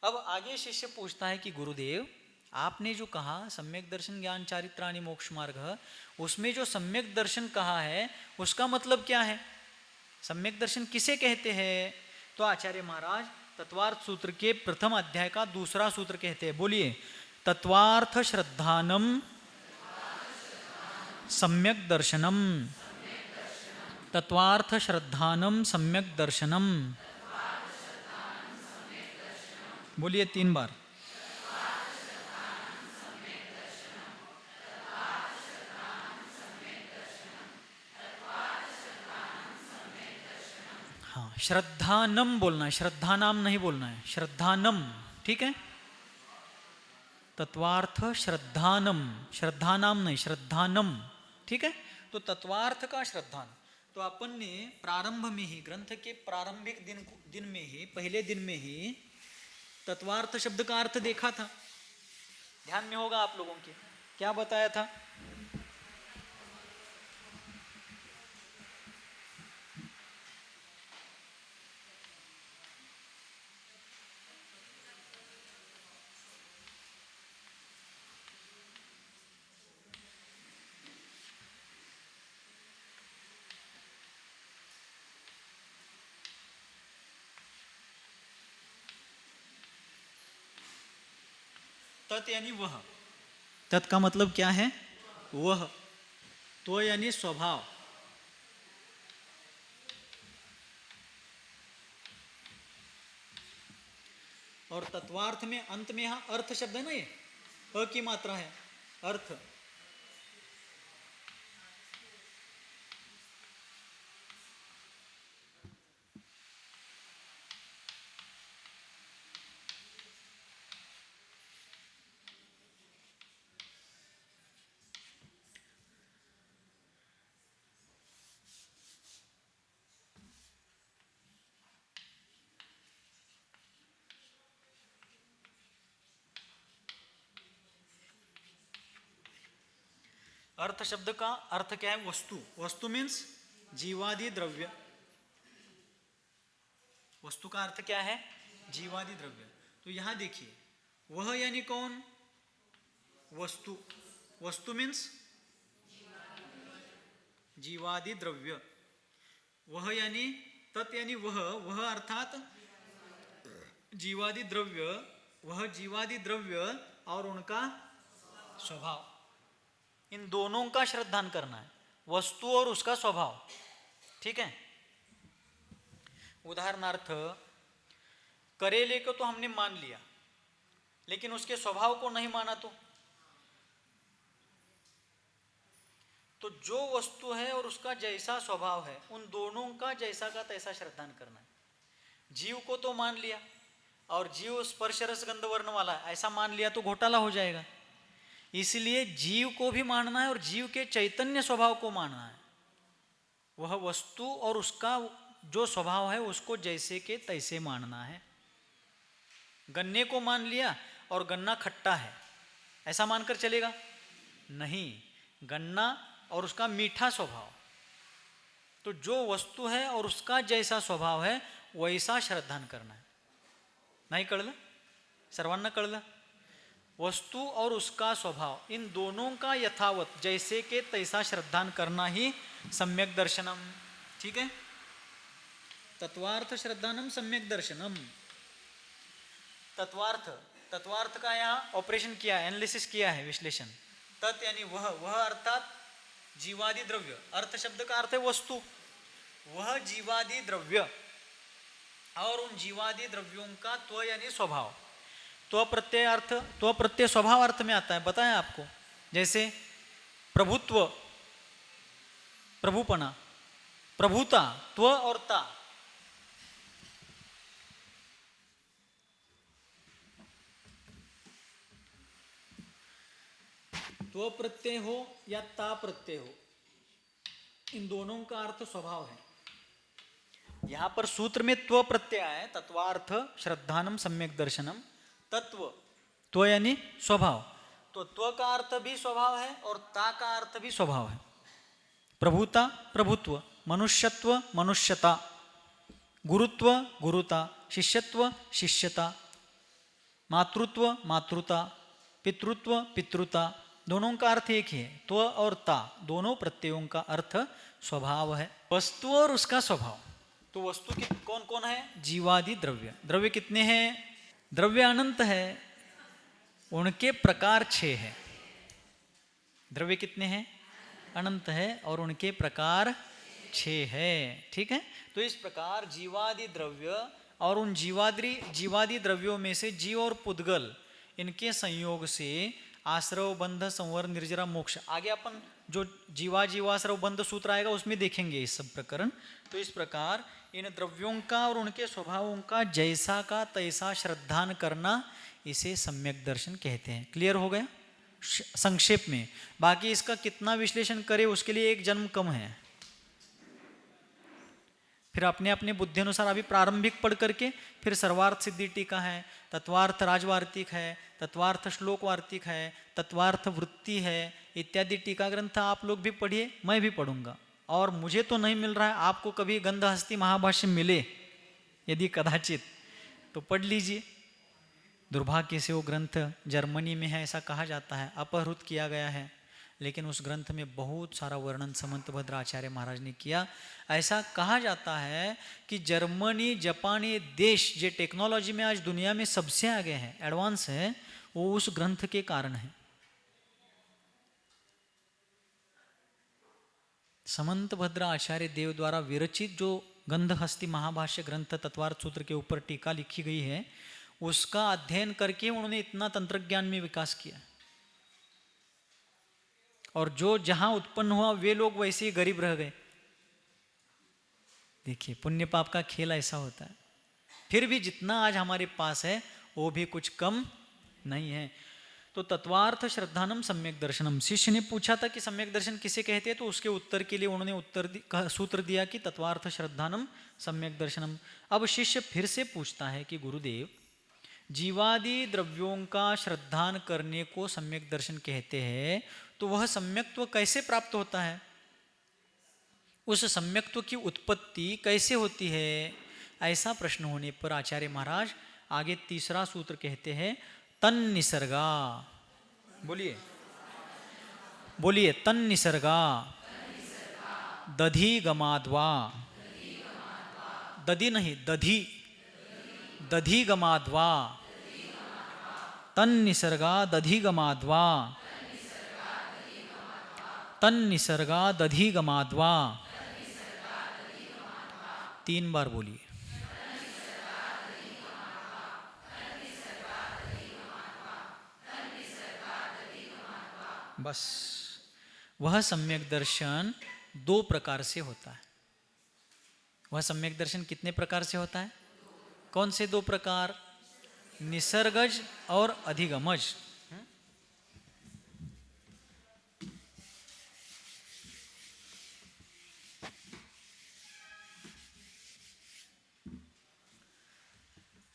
अब आगे शिष्य पूछता है कि गुरुदेव, आपने जो कहा सम्यक दर्शन ज्ञान चारित्राणि मोक्ष मार्ग, उसमें जो सम्यक दर्शन कहा है उसका मतलब क्या है? सम्यक दर्शन किसे कहते हैं? तो आचार्य महाराज तत्वार्थ सूत्र के प्रथम अध्याय का दूसरा सूत्र कहते हैं। बोलिए, तत्वार्थ श्रद्धानम सम्यक दर्शनम। तत्वार्थ श्रद्धानम सम्यक दर्शनम। बोलिए 3 बार। हाँ, श्रद्धानम बोलना है, श्रद्धानाम नहीं बोलना है, श्रद्धानम, ठीक है। तत्वार्थ श्रद्धानम, श्रद्धानाम नहीं, श्रद्धानम, ठीक है। तो तत्वार्थ का श्रद्धान, तो अपन ने प्रारंभ में ही, ग्रंथ के प्रारंभिक दिन में ही, पहले दिन में ही तत्वार्थ शब्द का अर्थ देखा था। ध्यान में होगा आप लोगों के, क्या बताया था? तत् यानी वह, तत् का मतलब क्या है? वह। त्व यानी स्वभाव, और तत्वार्थ में अंत में यहां अर्थ शब्द है ना, ये अ की मात्रा है, अर्थ। अर्थ शब्द का अर्थ क्या है? वस्तु। वस्तु मीन्स जीवादि द्रव्य। वस्तु का अर्थ क्या है? जीवादि द्रव्य। तो यहां देखिए, वह यानी कौन? वस्तु। वस्तु मीन्स जीवादि द्रव्य। वह यानी तत् यानी वह, वह अर्थात जीवादि द्रव्य, वह जीवादि द्रव्य और उनका स्वभाव, इन दोनों का श्रद्धान करना है, वस्तु और उसका स्वभाव। ठीक है। उदाहरणार्थ, करेले को तो हमने मान लिया, लेकिन उसके स्वभाव को नहीं माना तो जो वस्तु है और उसका जैसा स्वभाव है, उन दोनों का जैसा का तैसा श्रद्धान करना है। जीव को तो मान लिया, और जीव स्पर्श रस गंध वर्ण वाला है, ऐसा मान लिया तो घोटाला हो जाएगा। इसलिए जीव को भी मानना है और जीव के चैतन्य स्वभाव को मानना है। वह वस्तु और उसका जो स्वभाव है उसको जैसे के तैसे मानना है। गन्ने को मान लिया और गन्ना खट्टा है, ऐसा मानकर चलेगा? नहीं, गन्ना और उसका मीठा स्वभाव, तो जो वस्तु है और उसका जैसा स्वभाव है वैसा श्रद्धान करना है। नाही कळलं? सर्वांना कळलं? वस्तु और उसका स्वभाव, इन दोनों का यथावत जैसे के तैसा श्रद्धान करना ही सम्यक दर्शनम। ठीक है। तत्वार्थ श्रद्धानम सम्यक दर्शनम। तत्वार्थ, तत्वार्थ का यहाँ ऑपरेशन किया है, एनालिसिस किया है, विश्लेषण। तत् यानी वह, वह अर्थात जीवादि द्रव्य। अर्थ शब्द का अर्थ है वस्तु। वह जीवादि द्रव्य और उन जीवादि द्रव्यों का त्व यानी स्वभाव। त्व प्रत्यय अर्थ, त्व प्रत्यय स्वभाव अर्थ में आता है, बताएं आपको। जैसे प्रभुत्व, प्रभुपना, प्रभुता, त्व और ता। त्व प्रत्यय हो या ता प्रत्यय हो, इन दोनों का अर्थ स्वभाव है। यहां पर सूत्र में त्व प्रत्यय है, तत्वार्थ श्रद्धानम सम्यक दर्शनम। तत्व, त्व यानी स्वभाव, तो त्व का अर्थ भी स्वभाव है और ता का अर्थ भी स्वभाव है। प्रभुता, प्रभुत्व, मनुष्यत्व, मनुष्यता, गुरुत्व, गुरुता, शिष्यत्व, शिष्यता, मातृत्व, मातृता, पितृत्व, पितृता, दोनों का अर्थ एक ही है। त्व और ता दोनों प्रत्ययों का अर्थ स्वभाव है। वस्तु और उसका स्वभाव, तो वस्तु कौन कौन है? जीवादि द्रव्य। द्रव्य कितने हैं? द्रव्य अनंत है, उनके प्रकार 6 है। द्रव्य कितने हैं? अनंत है और उनके प्रकार 6 है। ठीक है। तो इस प्रकार जीवादि द्रव्य और उन जीवादि द्रव्यों में से जीव और पुद्गल, इनके संयोग से आश्रव बंध संवर निर्जरा मोक्ष, आगे अपन जो जीवाश्रव बंध सूत्र आएगा उसमें देखेंगे इस सब प्रकरण। तो इस प्रकार इन द्रव्यों का और उनके स्वभावों का जैसा का तैसा श्रद्धान करना, इसे सम्यक दर्शन कहते हैं। क्लियर हो गया संक्षेप में? बाकी इसका कितना विश्लेषण करे उसके लिए एक जन्म कम है। फिर अपने अपने बुद्धि अनुसार अभी प्रारंभिक पढ़ करके फिर सर्वार्थ सिद्धि टीका है, तत्वार्थ राजवार्तिक है, तत्वार्थ श्लोक वार्तिक है, तत्वार्थ वृत्ति है, इत्यादि टीका ग्रंथ आप लोग भी पढ़िए, मैं भी पढ़ूंगा। और मुझे तो नहीं मिल रहा है, आपको कभी गंधहस्ती महाभाष्य मिले यदि कदाचित तो पढ़ लीजिए। दुर्भाग्य से वो ग्रंथ जर्मनी में है, ऐसा कहा जाता है, अपहृत किया गया है, लेकिन उस ग्रंथ में बहुत सारा वर्णन समंतभद्र आचार्य महाराज ने किया। ऐसा कहा जाता है कि जर्मनी, जापान, ये देश जो टेक्नोलॉजी में आज दुनिया में सबसे आगे हैं, एडवांस है, वो उस ग्रंथ के कारण है। समंत भद्र आचार्य देव द्वारा विरचित जो गंधहस्ती महाभाष्य ग्रंथ तत्वार्थ सूत्र के ऊपर टीका लिखी गई है, उसका अध्ययन करके उन्होंने इतना तंत्र ज्ञान में विकास किया। और जो जहां उत्पन्न हुआ वे लोग वैसे ही गरीब रह गए। देखिए पुण्य पाप का खेल ऐसा होता है। फिर भी जितना आज हमारे पास है वो भी कुछ कम नहीं है। तो तत्वार्थ श्रद्धानम सम्यक दर्शनम, शिष्य ने पूछा था कि सम्यक दर्शन किसे कहते हैं, तो उसके उत्तर के लिए उन्होंने सूत्र दिया कि तत्वार्थ श्रद्धानम सम्यक दर्शनम। अब शिष्य फिर से पूछता है कि गुरुदेव, जीवादि द्रव्यों का श्रद्धान करने को सम्यक दर्शन कहते हैं, तो वह सम्यक्त्व कैसे प्राप्त होता है, उस सम्यक्त्व की उत्पत्ति कैसे होती है? ऐसा प्रश्न होने पर आचार्य महाराज आगे तीसरा सूत्र कहते हैं, तन निसर्गा। बोलिए बोलिए, तन निसर्गा दधि गमाद्वा, दधि नहीं दधि, दधि गमाद्वा, तन निसर्गा दधि गमाद्वा, तन निसर्गा दधि गमाद्वा। 3 बार बोलिए। बस वह सम्यक दर्शन 2 प्रकार से होता है। वह सम्यक दर्शन कितने प्रकार से होता है? कौन से 2 प्रकार? निसर्गज और अधिगमज।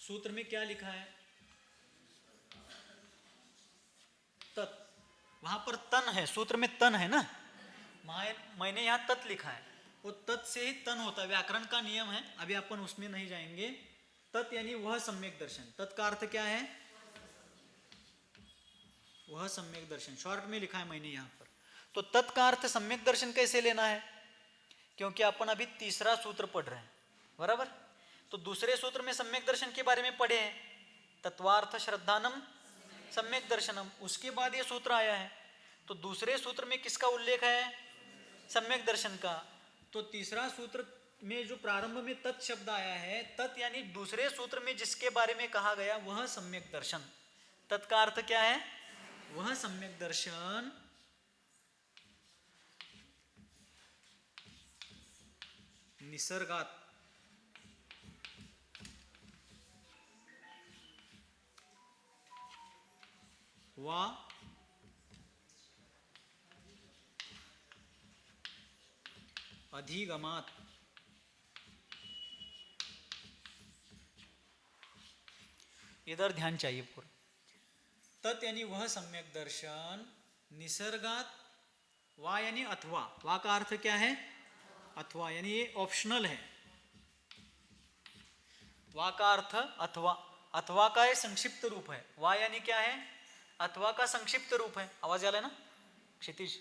सूत्र में क्या लिखा है? तत्। वहां पर तन है, सूत्र में तन है ना, मैंने यहां तत् लिखा है। वो तत् से ही तन होता है, व्याकरण का नियम है, अभी अपन उसमें नहीं जाएंगे। तत् यानी वह सम्यक दर्शन। तत् का अर्थ क्या है? वह सम्यक दर्शन, शॉर्ट में लिखा है मैंने यहां पर। तो तत् का अर्थ सम्यक दर्शन कैसे लेना है? क्योंकि अपन अभी तीसरा सूत्र पढ़ रहे हैं, बराबर? तो दूसरे सूत्र में सम्यक दर्शन के बारे में पढ़े हैं, तत्वार्थ श्रद्धानम सम्यक दर्शनम, उसके बाद ये सूत्र आया है। तो दूसरे सूत्र में किसका उल्लेख है? सम्यक दर्शन का। तो तीसरा सूत्र में जो प्रारंभ में तत् शब्द आया है, तत् यानी दूसरे सूत्र में जिसके बारे में कहा गया वह सम्यक दर्शन। तत् का अर्थ क्या है? वह सम्यक दर्शन निसर्गात वा अधिगमात इधर ध्यान चाहिए पूरा। तत् यानी वह सम्यक दर्शन, निसर्गात, वा यानी अथवा, वा का अर्थ क्या है? अथवा, यानी ये ऑप्शनल है। वा का अर्थ अथवा, अथवा का ये संक्षिप्त रूप है। वा यानी क्या है? अथवा का संक्षिप्त रूप है। आवाज आ रहा है ना क्षितिज?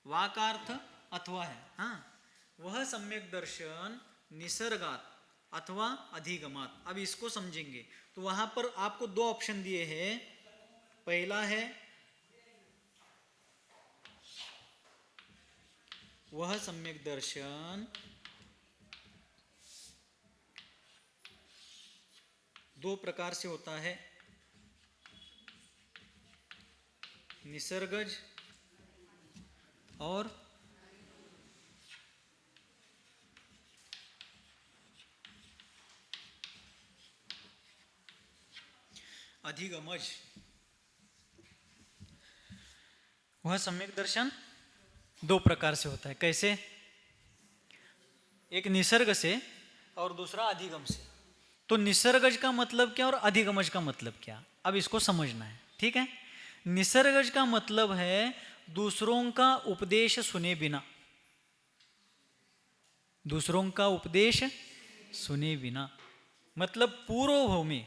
वा का अर्थ अथवा है। हाँ, वह सम्यक दर्शन निसर्गात अथवा अधिगमात। अब इसको समझेंगे तो वहां पर आपको 2 ऑप्शन दिए हैं। पहला है वह सम्यक दर्शन 2 प्रकार से होता है, निसर्गज और अधिगमज। वह सम्यक दर्शन 2 प्रकार से होता है। कैसे? एक निसर्ग से और दूसरा अधिगम से। तो निसर्गज का मतलब क्या और अधिगमज का मतलब क्या, अब इसको समझना है, ठीक है? निसर्गज का मतलब है दूसरों का उपदेश सुने बिना, दूसरों का उपदेश सुने बिना, मतलब पूर्वभव में।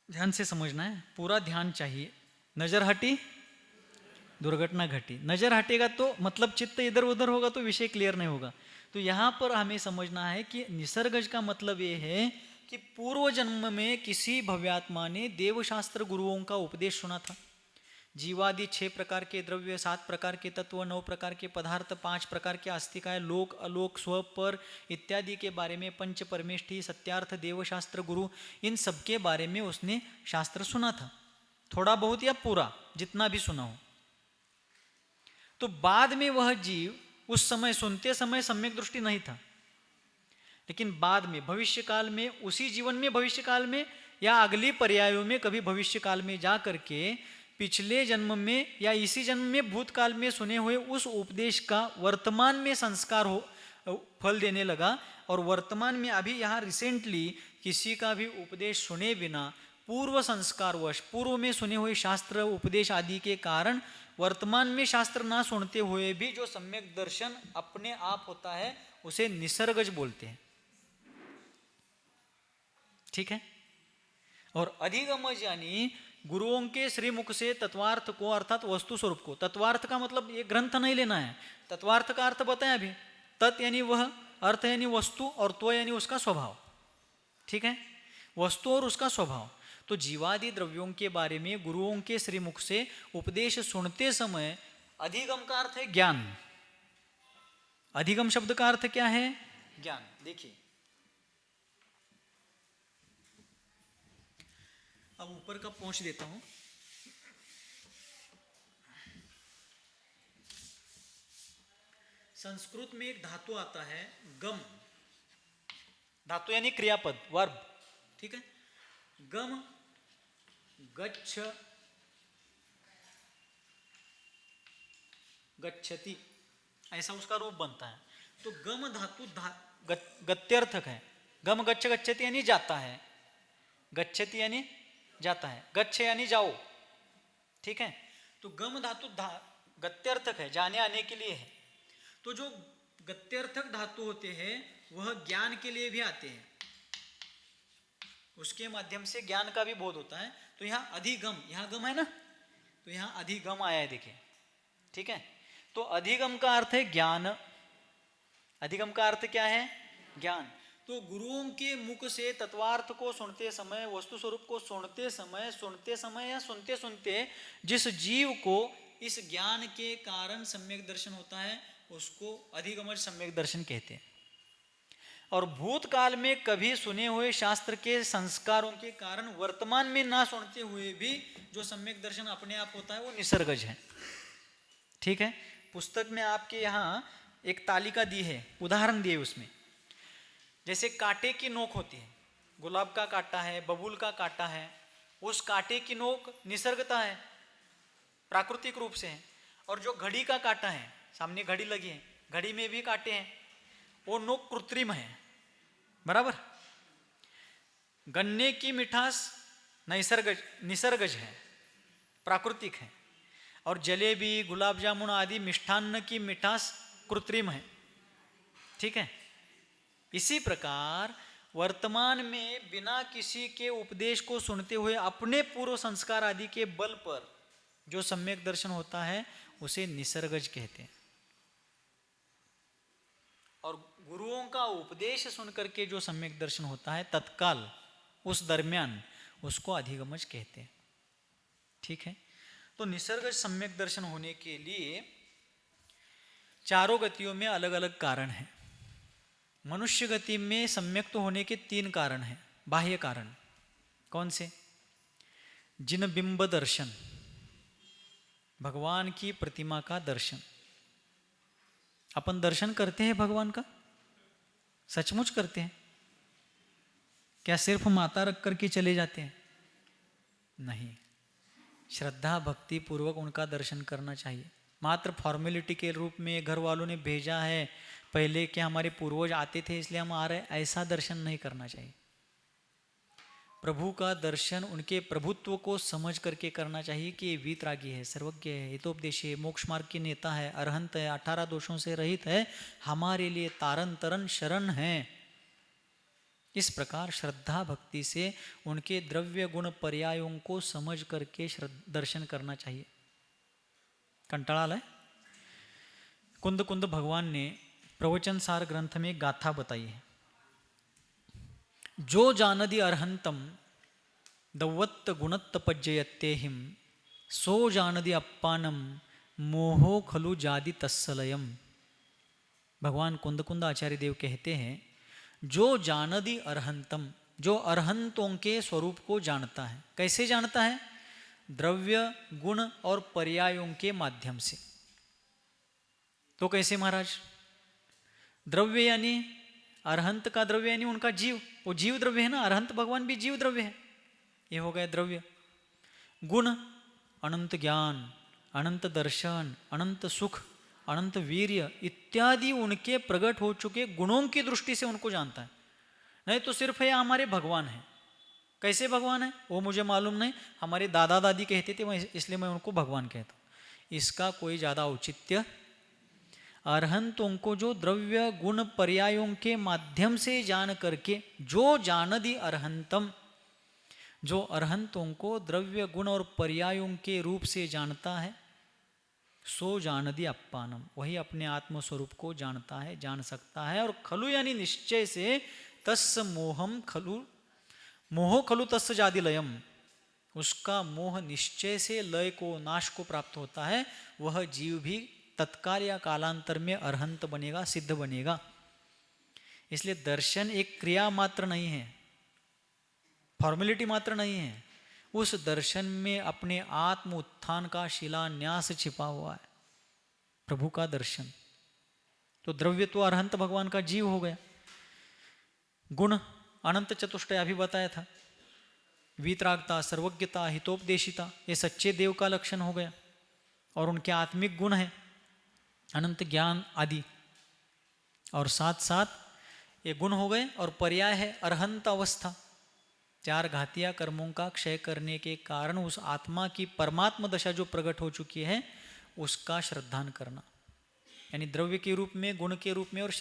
ध्यान से समझना है, पूरा ध्यान चाहिए। नजर हटी दुर्घटना घटी। नजर हटेगा तो मतलब चित्त इधर उधर होगा तो विषय क्लियर नहीं होगा। तो यहां पर हमें समझना है कि निसर्गज का मतलब ये है कि पूर्व जन्म में किसी भव्यात्मा ने देवशास्त्र गुरुओं का उपदेश सुना था। जीवादि 6 प्रकार के द्रव्य, 7 प्रकार के तत्व, 9 प्रकार के पदार्थ, 5 प्रकार के आस्तिकाएं, लोक अलोक स्व पर इत्यादि के बारे में, पंच परमेष्ठी, सत्यार्थ, देवशास्त्र गुरु, इन सब के बारे में उसने शास्त्र सुना था, थोड़ा बहुत या पूरा, जितना भी सुना हो। तो बाद में वह जीव उस समय सुनते समय सम्यक दृष्टि नहीं था, लेकिन बाद में भविष्य काल में, उसी जीवन में भविष्य काल में या अगली पर्यायों में कभी भविष्य काल में जा करके पिछले जन्म में या इसी जन्म में भूतकाल में सुने हुए उस उपदेश का वर्तमान में संस्कार हो फल देने लगा। और वर्तमान में अभी यहाँ रिसेंटली किसी का भी उपदेश सुने बिना पूर्व संस्कारवश, पूर्व में सुने हुए शास्त्र उपदेश आदि के कारण वर्तमान में शास्त्र ना सुनते हुए भी जो सम्यक दर्शन अपने आप होता है उसे निसर्गज बोलते हैं। ठीक है। और अधिगमज यानी गुरुओं के श्रीमुख से तत्वार्थ को, अर्थात वस्तु स्वरूप को, तत्वार्थ का मतलब ये ग्रंथ नहीं लेना है, तत्वार्थ का अर्थ बताया अभी, तत् यानी वह, अर्थ यानी वस्तु, और त्व यानी उसका स्वभाव। ठीक है, वस्तु और उसका स्वभाव। तो जीवादि द्रव्यों के बारे में गुरुओं के श्रीमुख से उपदेश सुनते समय अधिगम का अर्थ है ज्ञान। अधिगम शब्द का अर्थ क्या है? ज्ञान। देखिए अब ऊपर का पहुंच देता हूं। संस्कृत में एक धातु आता है गम, धातु यानी क्रियापद, वर्ब। ठीक है, गम गच्छ गच्छति, ऐसा उसका रूप बनता है। तो गम धातु गत्यर्थक है। गम गच्छ गच्छति यानी जाता है, गच्छति यानी जाता है, गच्छ यानी जाओ। ठीक है, तो गम धातु गत्यर्थक है, जाने आने के लिए है। तो जो गत्यर्थक धातु होते हैं वह ज्ञान के लिए भी आते हैं, उसके माध्यम से ज्ञान का भी बोध होता है। तो यहाँ अधिगम, यहाँ गम है ना, तो यहाँ अधिगम आया है, देखिए। ठीक है, तो अधिगम का अर्थ है ज्ञान। अधिगम का अर्थ क्या है? ज्ञान। तो गुरुओं के मुख से तत्वार्थ को सुनते समय, वस्तु स्वरूप को सुनते समय या सुनते सुनते जिस जीव को इस ज्ञान के कारण सम्यक दर्शन होता है उसको अधिगमज सम्यक दर्शन कहते हैं। और भूतकाल में कभी सुने हुए शास्त्र के संस्कारों के कारण वर्तमान में ना सुनते हुए भी जो सम्यक दर्शन अपने आप होता है वो निसर्गज है। ठीक है, पुस्तक में आपके यहाँ एक तालिका दी है, उदाहरण दिए उसमें। जैसे कांटे की नोक होती है, गुलाब का कांटा है, बबूल का कांटा है, उस कांटे की नोक निसर्गता है, प्राकृतिक रूप से है। और जो घड़ी का कांटा है, सामने घड़ी लगी है, घड़ी में भी कांटे हैं, वो नोक कृत्रिम है, बराबर। गन्ने की मिठास निसर्गज है, प्राकृतिक है। और जलेबी, गुलाब जामुन आदि मिष्ठान्न की मिठास कृत्रिम है। ठीक है, इसी प्रकार वर्तमान में बिना किसी के उपदेश को सुनते हुए अपने पूर्व संस्कार आदि के बल पर जो सम्यक दर्शन होता है उसे निसर्गज कहते हैं। और गुरुओं का उपदेश सुनकर के जो सम्यक दर्शन होता है तत्काल, उस दरमियान, उसको अधिगमज कहते हैं। ठीक है, तो निसर्गज सम्यक दर्शन होने के लिए चारों गतियों में अलग अलग कारण हैं। मनुष्य गति में सम्यक तो होने के 3 कारण हैं, बाह्य कारण। कौन से? जिन बिंब दर्शन, भगवान की प्रतिमा का दर्शन। अपन दर्शन करते हैं भगवान का, सचमुच करते हैं क्या? सिर्फ माता रख करके चले जाते हैं? नहीं, श्रद्धा भक्ति पूर्वक उनका दर्शन करना चाहिए। मात्र फॉर्मेलिटी के रूप में घर वालों ने भेजा है, पहले क्या हमारे पूर्वज आते थे इसलिए हम आ रहे, ऐसा दर्शन नहीं करना चाहिए। प्रभु का दर्शन उनके प्रभुत्व को समझ करके करना चाहिए कि ये वीतरागी है, सर्वज्ञ है, हितोपदेशी है, मोक्ष मार्ग के नेता है, अरहंत है, 18 दोषों से रहित है, हमारे लिए तारन तरन शरण है। इस प्रकार श्रद्धा भक्ति से उनके द्रव्य गुण पर्यायों को समझ करके दर्शन करना चाहिए। कंटाला है। कुंद भगवान ने प्रवचन सार ग्रंथ में गाथा बताई है। जो जानदि अर्हंतम दवत्त गुणत्त पज्जयत्येहिम सो जानदि अप्पानम मोहो खलु जादि तत्सलयम। भगवान कुंद आचार्य देव कहते हैं, जो जानदि अर्हंतम, जो अर्हंतों के स्वरूप को जानता है। कैसे जानता है? द्रव्य गुण और पर्यायों के माध्यम से। तो कैसे महाराज? द्रव्य यानी अरहंत का द्रव्य यानी उनका जीव, वो जीव द्रव्य है ना, अरहंत भगवान भी जीव द्रव्य है, ये हो गया द्रव्य। गुण अनंत ज्ञान, अनंत दर्शन, अनंत सुख, अनंत वीर्य इत्यादि उनके प्रकट हो चुके गुणों की दृष्टि से उनको जानता है। नहीं तो सिर्फ ये हमारे भगवान है। कैसे भगवान है वो मुझे मालूम नहीं, हमारे दादा दादी कहते थे, इसलिए मैं उनको भगवान कहता हूँ। इसका कोई ज़्यादा औचित्य। अरहंतों को जो द्रव्य गुण पर्यायों के माध्यम से जान करके, जो जानदि अर्हंतम, जो अर्हंतों को द्रव्य गुण और पर्यायों के रूप से जानता है, सो जानदि अप्पानम, वही अपने आत्म स्वरूप को जानता है, जान सकता है। और खलु यानी निश्चय से, तस्य मोहम खलु, मोहो खलु तस्य जादि लयम, उसका मोह निश्चय से लय को, नाश को प्राप्त होता है। वह जीव भी तत्काल या कालांतर में अरहंत बनेगा, सिद्ध बनेगा। इसलिए दर्शन एक क्रिया मात्र नहीं है, फॉर्मेलिटी मात्र नहीं है। उस दर्शन में अपने आत्म उत्थान का शिलान्यास छिपा हुआ है, प्रभु का दर्शन। तो द्रव्य तो अरहंत भगवान का जीव हो गया। गुण अनंत चतुष्टय अभी बताया था, वीतरागता, सर्वज्ञता, हितोपदेशिता, ये सच्चे देव का लक्षण हो गया। और उनके आत्मिक गुण है अनंत ज्ञान आदि, और साथ साथ ये गुण हो गए। और पर्याय है अरहंत अवस्था, चार घातिया कर्मों का क्षय करने के कारण उस आत्मा की परमात्म दशा जो प्रकट हो चुकी है, उसका श्रद्धान करना। यानी द्रव्य के रूप में, गुण के रूप में और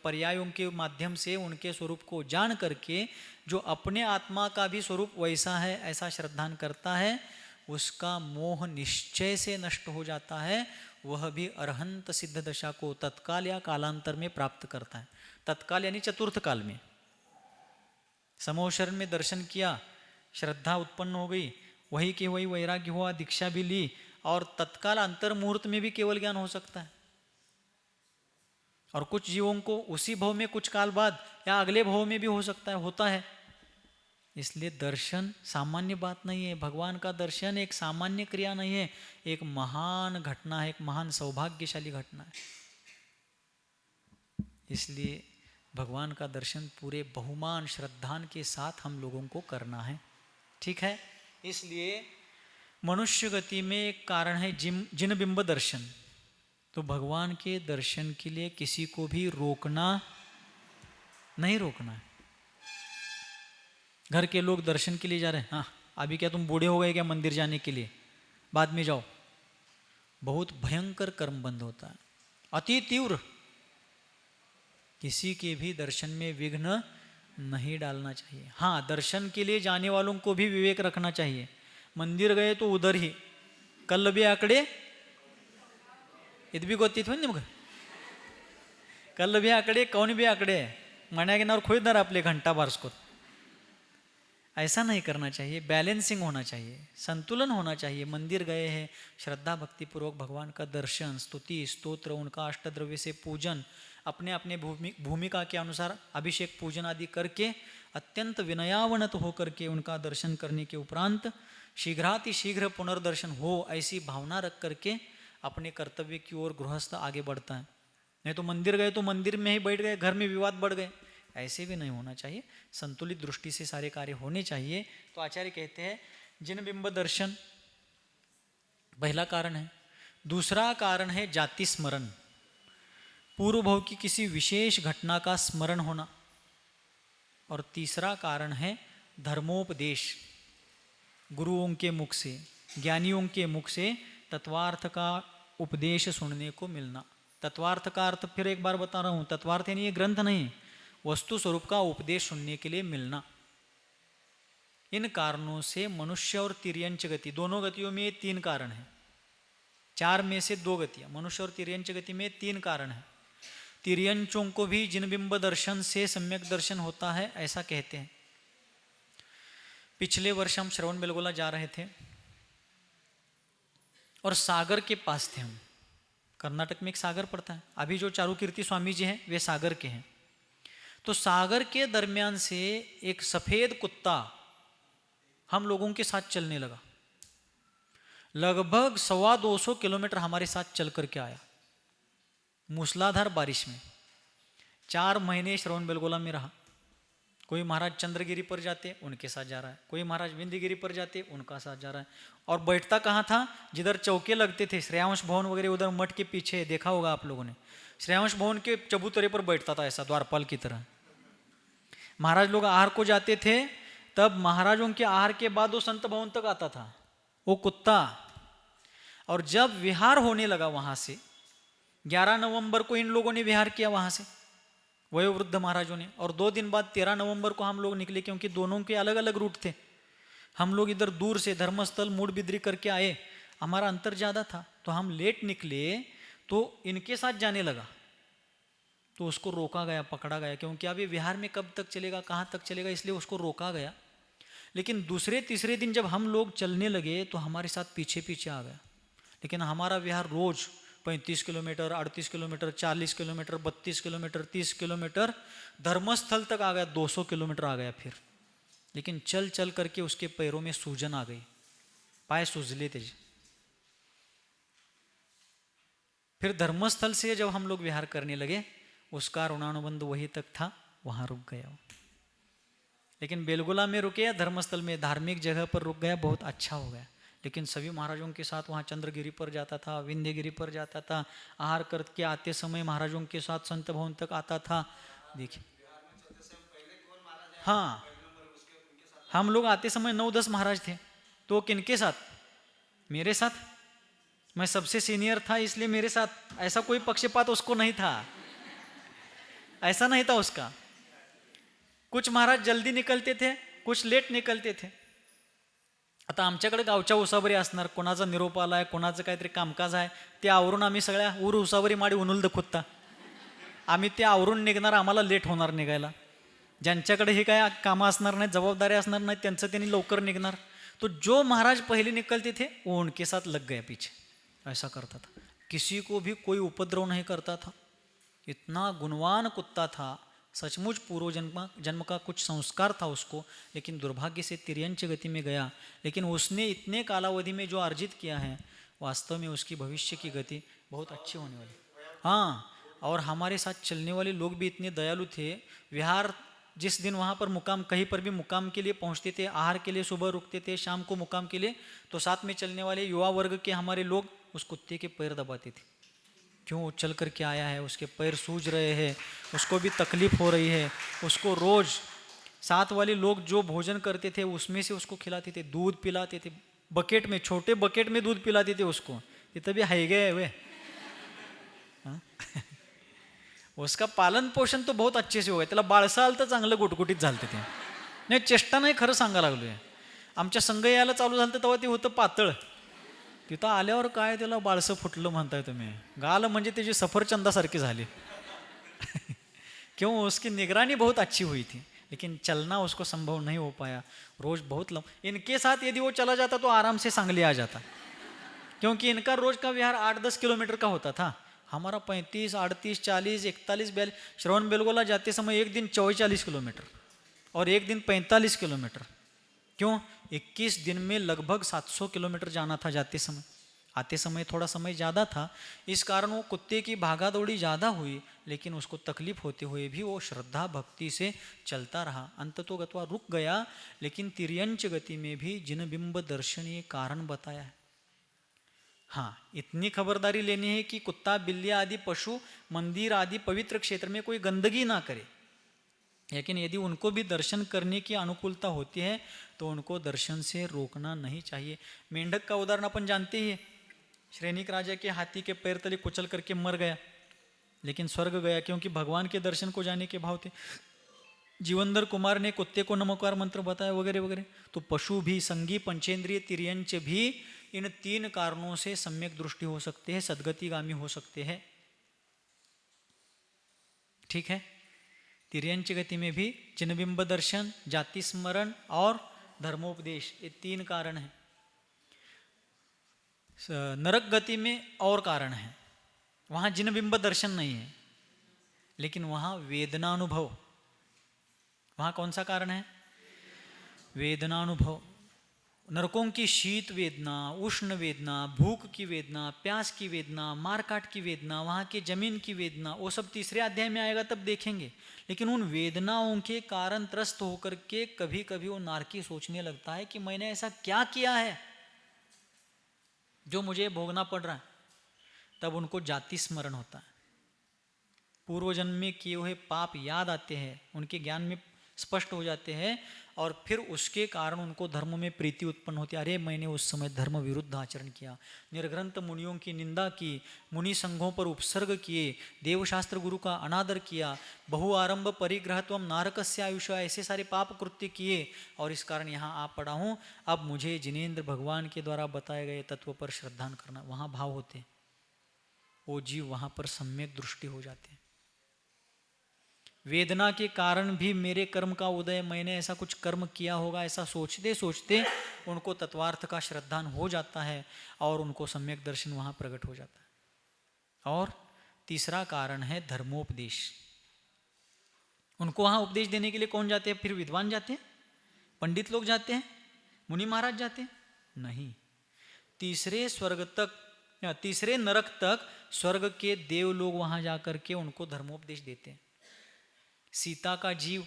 पर्यायों के माध्यम से उनके स्वरूप को जान करके जो अपने आत्मा का भी स्वरूप वैसा है ऐसा श्रद्धान करता है, उसका मोह निश्चय से नष्ट हो जाता है। वह भी अरहंत सिद्ध दशा को तत्काल या कालांतर में प्राप्त करता है। तत्काल यानी चतुर्थ काल में। समोशरण में दर्शन किया, श्रद्धा उत्पन्न हो गई, वही के वही वैराग्य हुआ, दीक्षा भी ली, और तत्काल अंतर मुहूर्त में भी केवल ज्ञान हो सकता है। और कुछ जीवों को उसी भव में कुछ काल बाद या अगले भव में भी हो सकता है, होता है। इसलिए दर्शन सामान्य बात नहीं है। भगवान का दर्शन एक सामान्य क्रिया नहीं है, एक महान घटना है, एक महान सौभाग्यशाली घटना है। इसलिए भगवान का दर्शन पूरे बहुमान श्रद्धान के साथ हम लोगों को करना है, ठीक है। इसलिए मनुष्य गति में एक कारण है जिन बिंब दर्शन। तो भगवान के दर्शन के लिए किसी को भी रोकना नहीं, रोकना है। घर के लोग दर्शन के लिए जा रहे हैं, हाँ अभी क्या तुम बूढ़े हो गए क्या मंदिर जाने के लिए, बाद में जाओ, बहुत भयंकर कर्म बंध होता है, अति तीव्र। किसी के भी दर्शन में विघ्न नहीं डालना चाहिए। हाँ, दर्शन के लिए जाने वालों को भी विवेक रखना चाहिए। मंदिर गए तो उधर ही कल भी आकड़े इतनी गोतीत निम्ग कल भी आकड़े कौन भी आकड़े मण्यागिनावर खोईदार आपले घंटा बारसको। ऐसा नहीं करना चाहिए, बैलेंसिंग होना चाहिए, संतुलन होना चाहिए। मंदिर गए हैं, श्रद्धा भक्ति पूर्वक भगवान का दर्शन, स्तुति, स्तोत्र, उनका अष्टद्रव्य से पूजन, अपने अपने भूमिका के अनुसार अभिषेक पूजन आदि करके अत्यंत विनयावनत होकर के उनका दर्शन करने के उपरांत शीघ्रातिशीघ्र पुनर्दर्शन हो, ऐसी भावना रख करके अपने कर्तव्य की ओर गृहस्थ आगे बढ़ता है। नहीं तो मंदिर गए तो मंदिर में ही बैठ गए, घर में विवाद बढ़ गए, ऐसे भी नहीं होना चाहिए। संतुलित दृष्टि से सारे कार्य होने चाहिए। तो आचार्य कहते हैं जिन बिंब दर्शन पहला कारण है। दूसरा कारण है जाति स्मरण, पूर्व भव की किसी विशेष घटना का स्मरण होना। और तीसरा कारण है धर्मोपदेश, गुरुओं के मुख से, ज्ञानियों के मुख से तत्वार्थ का उपदेश सुनने को मिलना। तत्वार्थ का अर्थ फिर एक बार बता रहा हूँ, तत्वार्थ यानी ये ग्रंथ नहीं, वस्तु स्वरूप का उपदेश सुनने के लिए मिलना। इन कारणों से मनुष्य और तिर्यंच गति, दोनों गतियों में ये तीन कारण हैं। चार में से दो गतियाँ, मनुष्य और तिर्यंच गति में तीन कारण हैं। तिर्यंचों को भी जिन बिंब दर्शन से सम्यक दर्शन होता है ऐसा कहते हैं। पिछले वर्ष हम श्रवण बेलगोला जा रहे थे और सागर के पास थे हम। कर्नाटक में एक सागर पड़ता है, अभी जो चारुकीर्ति स्वामी जी हैं वे सागर के हैं। तो सागर के दरमियान से एक सफेद कुत्ता हम लोगों के साथ चलने लगा। लगभग 250 किलोमीटर हमारे साथ चल करके आया मूसलाधार बारिश में। 4 महीने श्रवण बेलगोला में रहा। कोई महाराज चंद्रगिरी पर जाते उनके साथ जा रहा है, कोई महाराज विंध्यगिरी पर जाते उनका साथ जा रहा है। और बैठता कहाँ था? जिधर चौके लगते थे, श्रेयांश भवन वगैरह उधर मठ के पीछे देखा होगा आप लोगों ने, श्रेयांश भवन के चबूतरे पर बैठता था ऐसा द्वारपाल की तरह। महाराज लोग आहार को जाते थे, तब महाराजों के आहार के बाद वो संत भवन तक आता था वो कुत्ता। और जब विहार होने लगा वहां से, 11 नवंबर को इन लोगों ने विहार किया वहां से, वयोवृद्ध महाराजों ने। और 2 दिन बाद 13 नवंबर को हम लोग निकले, क्योंकि दोनों के अलग अलग रूट थे। हम लोग इधर दूर से धर्मस्थल मूडबिद्री करके आए, हमारा अंतर ज़्यादा था, तो हम लेट निकले, तो इनके साथ जाने लगा। तो उसको रोका गया, पकड़ा गया, क्योंकि अभी विहार में कब तक चलेगा, कहाँ तक चलेगा, इसलिए उसको रोका गया। लेकिन दूसरे तीसरे दिन जब हम लोग चलने लगे तो हमारे साथ पीछे पीछे आ गया। लेकिन हमारा विहार रोज 35 kilometre, 38 kilometre, 40 kilometre, 32 kilometre, 30 kilometre, धर्मस्थल तक आ गया, 200 किलोमीटर आ गया फिर। लेकिन चल चल करके उसके पैरों में सूजन आ गई, पाय सूजले थे। फिर धर्मस्थल से जब हम लोग विहार करने लगे, उसका ऋणानुबंध वही तक था, वहां रुक गया। लेकिन बेलगोला में रुके या धर्मस्थल में, धार्मिक जगह पर रुक गया, बहुत अच्छा हो गया। लेकिन सभी महाराजों के साथ वहाँ चंद्रगिरी पर जाता था, विंध्यगिरी पर जाता था, आहार करके आते समय महाराजों के साथ संत भवन तक आता था। देखिए, हाँ, हम लोग आते समय 9-10 महाराज थे। तो किनके साथ? मेरे साथ। मैं सबसे सीनियर था, इसलिए मेरे साथ। ऐसा कोई पक्षपात उसको नहीं था, ऐसा नहीं था उसका। कुछ महाराज जल्दी निकलते थे, कुछ लेट निकलते थे। आता आमच्याकडे गावच्या उसावरी असणार, कोणाचा निरोप आलाय, कोणाचं काहीतरी कामकाज आहे, ते आवरून आम्ही सगळ्या उसावरी माडी उनुलद खुत्ता, आम्ही ते आवरून निघणार, आम्हाला लेट होणार निघायला। ज्यांच्याकडे हे काय कामं असणार नाही, जबाबदारी असणार नाही, त्यांचं त्यांनी लवकर निघणार। तो जो महाराज पहले निकलते थे वो उनके साथ लग गया पीछे, ऐसा करता था। किसी को भी कोई उपद्रव नहीं करता था, इतना गुणवान कुत्ता था। सचमुच पूर्व जन्म का कुछ संस्कार था उसको, लेकिन दुर्भाग्य से तिर्यंच गति में गया। लेकिन उसने इतने कालावधि में जो अर्जित किया है, वास्तव में उसकी भविष्य की गति बहुत अच्छी होने वाली। हाँ, और हमारे साथ चलने वाले लोग भी इतने दयालु थे। विहार जिस दिन वहाँ पर मुकाम, कहीं पर भी मुकाम के लिए पहुँचते थे, आहार के लिए सुबह रुकते थे, शाम को मुकाम के लिए, तो साथ में चलने वाले युवा वर्ग के हमारे लोग उस कुत्ते के पैर दबाते थे। क्यों? वो चल करके आया है, उसके पैर सूज रहे हैं, उसको भी तकलीफ हो रही है। उसको रोज साथ वाले लोग जो भोजन करते थे उसमें से उसको खिलाते थे, दूध पिलाते थे, बकेट में, छोटे बकेट में दूध पिलाते थे उसको। तिथं भी हाय गए वे। उसका पालन पोषण तो बहुत अच्छे से हो गया। त्याला बाळसाल तर चांगलं गुटगुटीत झालं ते। नाही, चेष्टा नाही, खरं सांगा लागलोय। आमच्या संघ यायला चालू झालं तेव्हा ते होतं पातळ, तिथं आल्यावर काय त्याला बाळसं फुटलं म्हणताय तुम्ही। गाल म्हणजे त्याची सफरचंदासारखी झाली। क्यों? उसकी निगरानी बहुत अच्छी हुई थी, लेकिन चलना उसको संभव नहीं हो पाया। रोज बहुत इनके साथ यदि वो चला जाता तो आराम से सांगली आ जाता, क्योंकि इनका रोज का विहार 8-10 किलोमीटर का होता था। हमारा 35, 38, 40, 41, 42। श्रवण बेलगोला जाते समय एक दिन 44 किलोमीटर और एक दिन 45 किलोमीटर। क्यों? 21 दिन में लगभग 700 किलोमीटर जाना था जाते समय। आते समय थोड़ा समय ज़्यादा था, इस कारण वो कुत्ते की भागा दौड़ी ज़्यादा हुई, लेकिन उसको तकलीफ होते हुए भी वो श्रद्धा भक्ति से चलता रहा। अंततोगत्वा रुक गया, लेकिन तिर्यंच गति में भी जिनबिंब दर्शन ये कारण बताया है। हाँ, इतनी खबरदारी लेनी है कि कुत्ता, बिल्लियाँ आदि पशु मंदिर आदि पवित्र क्षेत्र में कोई गंदगी ना करे। लेकिन यदि उनको भी दर्शन करने की अनुकूलता होती है तो उनको दर्शन से रोकना नहीं चाहिए। मेंढक का उदाहरण अपन जानते ही है। श्रेनिक राजा के हाथी के पैर तले कुचल करके मर गया, लेकिन स्वर्ग गया, क्योंकि भगवान के दर्शन को जाने के भाव थे। जीवनधर कुमार ने कुत्ते को नमस्कार मंत्र बताया वगैरह वगैरह। तो पशु भी, संगी, पंचेंद्रिय, तिर्यंच भी इन 3 कारणों से सम्यक दृष्टि हो सकते हैं, सदगतिगामी हो सकते हैं। ठीक है। तिर्यंच गति में भी जिनबिंब दर्शन, जाति स्मरण और धर्मोपदेश, ये 3 कारण हैं। नरक गति में और कारण है, वहाँ जिन बिंब दर्शन नहीं है, लेकिन वहाँ वेदनानुभव। वहाँ कौन सा कारण है? वेदनानुभव। नरकों की शीत वेदना, उष्ण वेदना, भूख की वेदना, प्यास की वेदना, मारकाट की वेदना, वहाँ के जमीन की वेदना, वो सब तीसरे अध्याय में आएगा तब देखेंगे। लेकिन उन वेदनाओं के कारण त्रस्त होकर के कभी कभी वो नारकी सोचने लगता है कि मैंने ऐसा क्या किया है जो मुझे भोगना पड़ रहा है। तब उनको जाति स्मरण होता है, पूर्व जन्म में किए हुए पाप याद आते हैं, उनके ज्ञान में स्पष्ट हो जाते हैं, और फिर उसके कारण उनको धर्म में प्रीति उत्पन्न होती है। अरे मैंने उस समय धर्म विरुद्ध आचरण किया, निर्ग्रंथ मुनियों की निंदा की, मुनि संघों पर उपसर्ग किए, देवशास्त्र गुरु का अनादर किया, बहु आरंभ परिग्रहत्वम नारकस्य आयुष, ऐसे सारे पाप कृत्य किए, और इस कारण यहाँ आ पड़ा हूँ। अब मुझे जिनेन्द्र भगवान के द्वारा बताए गए तत्व पर श्रद्धान करना। वहाँ भाव होते, वो जीव वहाँ पर सम्यक दृष्टि हो जाते हैं। वेदना के कारण भी मेरे कर्म का उदय, मैंने ऐसा कुछ कर्म किया होगा, ऐसा सोचते सोचते उनको तत्वार्थ का श्रद्धान हो जाता है, और उनको सम्यक दर्शन वहाँ प्रकट हो जाता है। और तीसरा कारण है धर्मोपदेश। उनको वहाँ उपदेश देने के लिए कौन जाते हैं? फिर विद्वान जाते हैं, पंडित लोग जाते हैं, मुनि महाराज जाते हैं? नहीं। तीसरे स्वर्ग तक या तीसरे नरक तक स्वर्ग के देव लोग वहाँ जाकर के उनको धर्मोपदेश देते हैं। सीता का जीव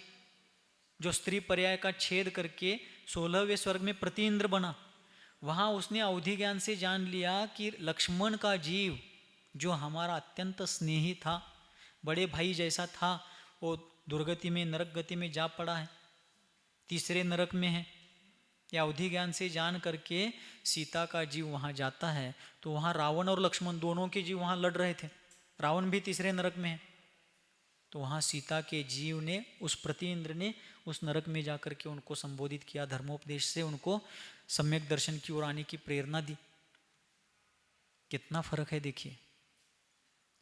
जो स्त्री पर्याय का छेद करके 16वें स्वर्ग में प्रति इंद्र बना, वहाँ उसने अवधि ज्ञान से जान लिया कि लक्ष्मण का जीव जो हमारा अत्यंत स्नेही था, बड़े भाई जैसा था, वो दुर्गति में, नरक गति में जा पड़ा है, तीसरे नरक में है। या अवधि ज्ञान से जान करके सीता का जीव वहाँ जाता है, तो वहाँ रावण और लक्ष्मण दोनों के जीव वहाँ लड़ रहे थे, रावण भी तीसरे नरक में है। तो वहाँ सीता के जीव ने, उस प्रति इंद्र ने उस नरक में जाकर के उनको संबोधित किया, धर्मोपदेश से उनको सम्यक दर्शन की ओर आने की प्रेरणा दी। कितना फर्क है देखिए।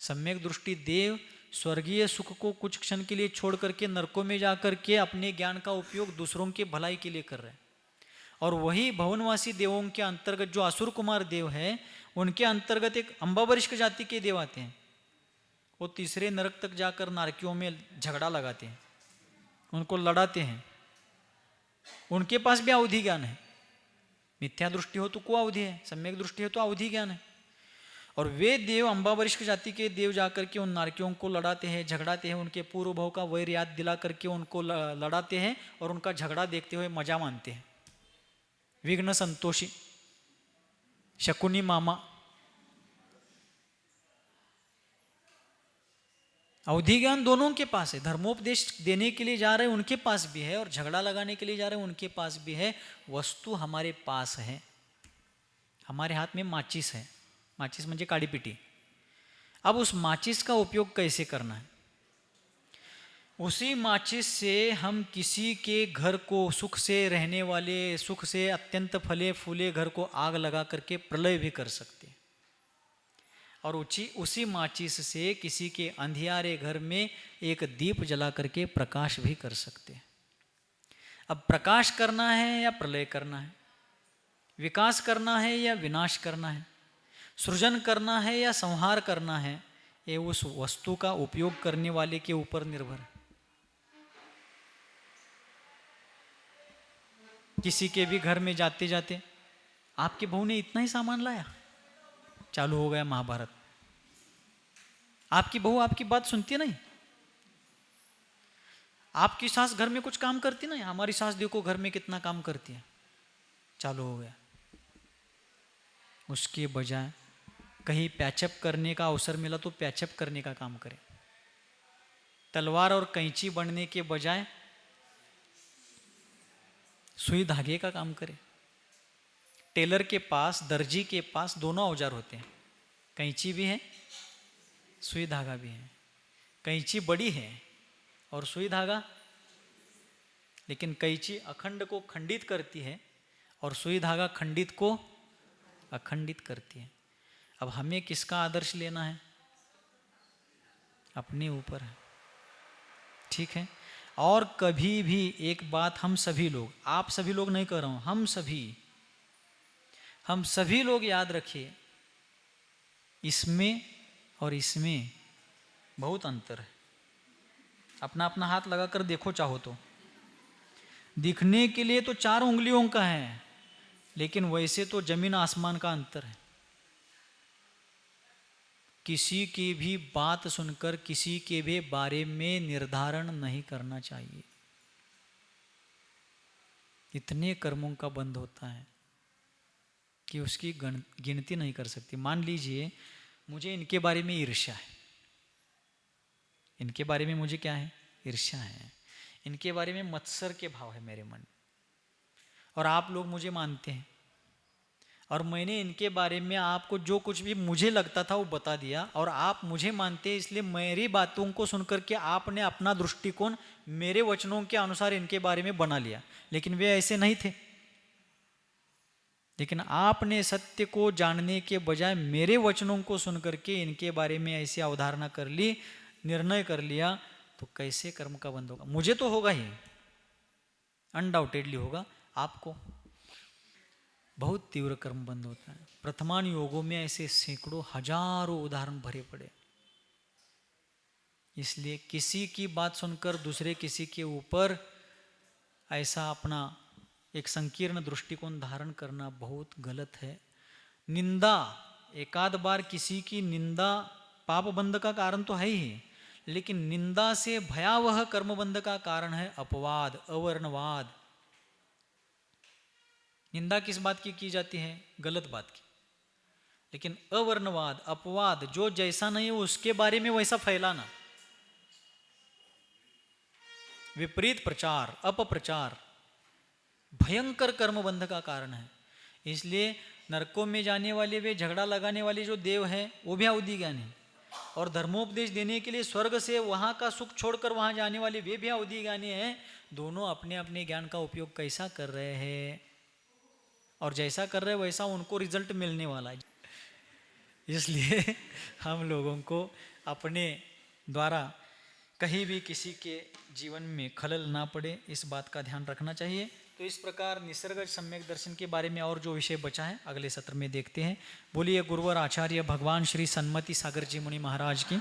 सम्यक दृष्टि देव स्वर्गीय सुख को कुछ क्षण के लिए छोड़ करके नरकों में जाकर के अपने ज्ञान का उपयोग दूसरों के भलाई के लिए कर रहे हैं, और वही भवनवासी देवों के अंतर्गत जो असुर कुमार देव है, उनके अंतर्गत एक अंबावरिष्ठ जाति के देव आते हैं। वो तीसरे नरक तक जाकर नारकियों में झगड़ा लगाते हैं, उनको लड़ाते हैं। उनके पास भी अवधि ज्ञान है। मिथ्या दृष्टि हो तो को अवधि है, सम्यक दृष्टि हो तो अवधि ज्ञान है। और वे देव अंबावरिष्ठ जाति के देव जाकर के उन नारकियों को लड़ाते हैं, झगड़ाते हैं, उनके पूर्व भाव का वैर याद दिला करके उनको लड़ाते हैं, और उनका झगड़ा देखते हुए मजा मानते हैं। विघ्न संतोषी, शकुनी मामा, अवधि ज्ञान दोनों के पास है। धर्मोपदेश देने के लिए जा रहे हैं उनके पास भी है, और झगड़ा लगाने के लिए जा रहे हैं उनके पास भी है। वस्तु हमारे पास है। हमारे हाथ में माचिस है, माचिस म्हणजे काड़ी पिटी। अब उस माचिस का उपयोग कैसे करना है? उसी माचिस से हम किसी के घर को, सुख से रहने वाले, सुख से अत्यंत फले फूले घर को आग लगा करके प्रलय भी कर सकते हैं, और उसी माचिस से किसी के अंधियारे घर में एक दीप जला करके प्रकाश भी कर सकते हैं। अब प्रकाश करना है या प्रलय करना है, विकास करना है या विनाश करना है, सृजन करना है या संहार करना है, ये उस वस्तु का उपयोग करने वाले के ऊपर निर्भर है। किसी के भी घर में जाते जाते, आपके बहू ने इतना ही सामान लाया, चालू हो गया महाभारत। आपकी बहू आपकी बात सुनती नहीं। आपकी सास घर में कुछ काम करती नहीं, हमारी सास देखो घर में कितना काम करती है, चालू हो गया। उसके बजाय कहीं पैचअप करने का अवसर मिला तो पैचअप करने का काम करे। तलवार और कैंची बनने के बजाय सुई धागे का काम करे। टेलर के पास, दर्जी के पास दोनों औजार होते हैं, कैंची भी है, सुई धागा भी है। कैंची बड़ी है और सुई धागा, लेकिन कैंची अखंड को खंडित करती है और सुई धागा खंडित को अखंडित करती है। अब हमें किसका आदर्श लेना है? अपने ऊपर है, ठीक है। और कभी भी एक बात हम सभी लोग, आप सभी लोग नहीं कह रहा हूं, हम सभी लोग याद रखिए, इसमें और इसमें बहुत अंतर है। अपना अपना हाथ लगाकर देखो चाहो तो। दिखने के लिए तो 4 उंगलियों का है, लेकिन वैसे तो जमीन आसमान का अंतर है। किसी की भी बात सुनकर किसी के भी बारे में निर्धारण नहीं करना चाहिए। इतने कर्मों का बंध होता है कि उसकी गिनती नहीं कर सकती। मान लीजिए मुझे इनके बारे में ईर्ष्या है, इनके बारे में मुझे क्या है, ईर्ष्या है, इनके बारे में मत्सर के भाव है मेरे मन में, और आप लोग मुझे मानते हैं, और मैंने इनके बारे में आपको जो कुछ भी मुझे लगता था वो बता दिया, और आप मुझे मानते हैं, इसलिए मेरी बातों को सुनकर के आपने अपना दृष्टिकोण मेरे वचनों के अनुसार इनके बारे में बना लिया। लेकिन वे ऐसे नहीं थे। लेकिन आपने सत्य को जानने के बजाय मेरे वचनों को सुनकर के इनके बारे में ऐसी अवधारणा कर ली, निर्णय कर लिया, तो कैसे कर्म का बंध होगा? मुझे तो होगा ही, अनडाउटेडली होगा। आपको बहुत तीव्र कर्म बंध होता है। प्रथमान योगों में ऐसे सैकड़ों हजारों उदाहरण भरे पड़े। इसलिए किसी की बात सुनकर दूसरे किसी के ऊपर ऐसा अपना एक संकीर्ण दृष्टिकोण धारण करना बहुत गलत है। निंदा, एकाध बार किसी की निंदा पाप बंध का कारण तो है ही, लेकिन निंदा से भयावह कर्म बंध का कारण है अपवाद, अवर्णवाद। निंदा किस बात की जाती है? गलत बात की। लेकिन अवर्णवाद, अपवाद, जो जैसा नहीं हो उसके बारे में वैसा फैलाना, विपरीत प्रचार, अपप्रचार भयंकर कर्मबंध का कारण है। इसलिए नरकों में जाने वाले, वे झगड़ा लगाने वाले जो देव हैं वो भी अवधि ज्ञानी, और धर्मोपदेश देने के लिए स्वर्ग से वहाँ का सुख छोड़कर वहाँ जाने वाले वे भी अवधि ज्ञानी हैं। दोनों अपने अपने ज्ञान का उपयोग कैसा कर रहे हैं, और जैसा कर रहे हैं वैसा उनको रिजल्ट मिलने वाला है। इसलिए हम लोगों को अपने द्वारा कहीं भी किसी के जीवन में खलल ना पड़े, इस बात का ध्यान रखना चाहिए। तो इस प्रकार निसर्ग सम्यक दर्शन के बारे में और जो विषय बचा है अगले सत्र में देखते हैं। बोलिए गुरुवर आचार्य भगवान श्री सन्मति सागर जी मुनि महाराज की।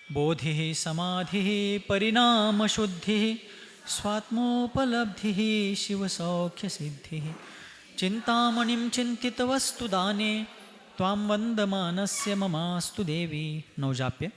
बोधि समाधि परिणाम शुद्धि स्वात्मोपलब्धि शिव सौख्य सिद्धि चिंतामणिं चिंतित वस्तु दाने त्वां वंदमानस्य ममास्तु देवी। नवजाप्य।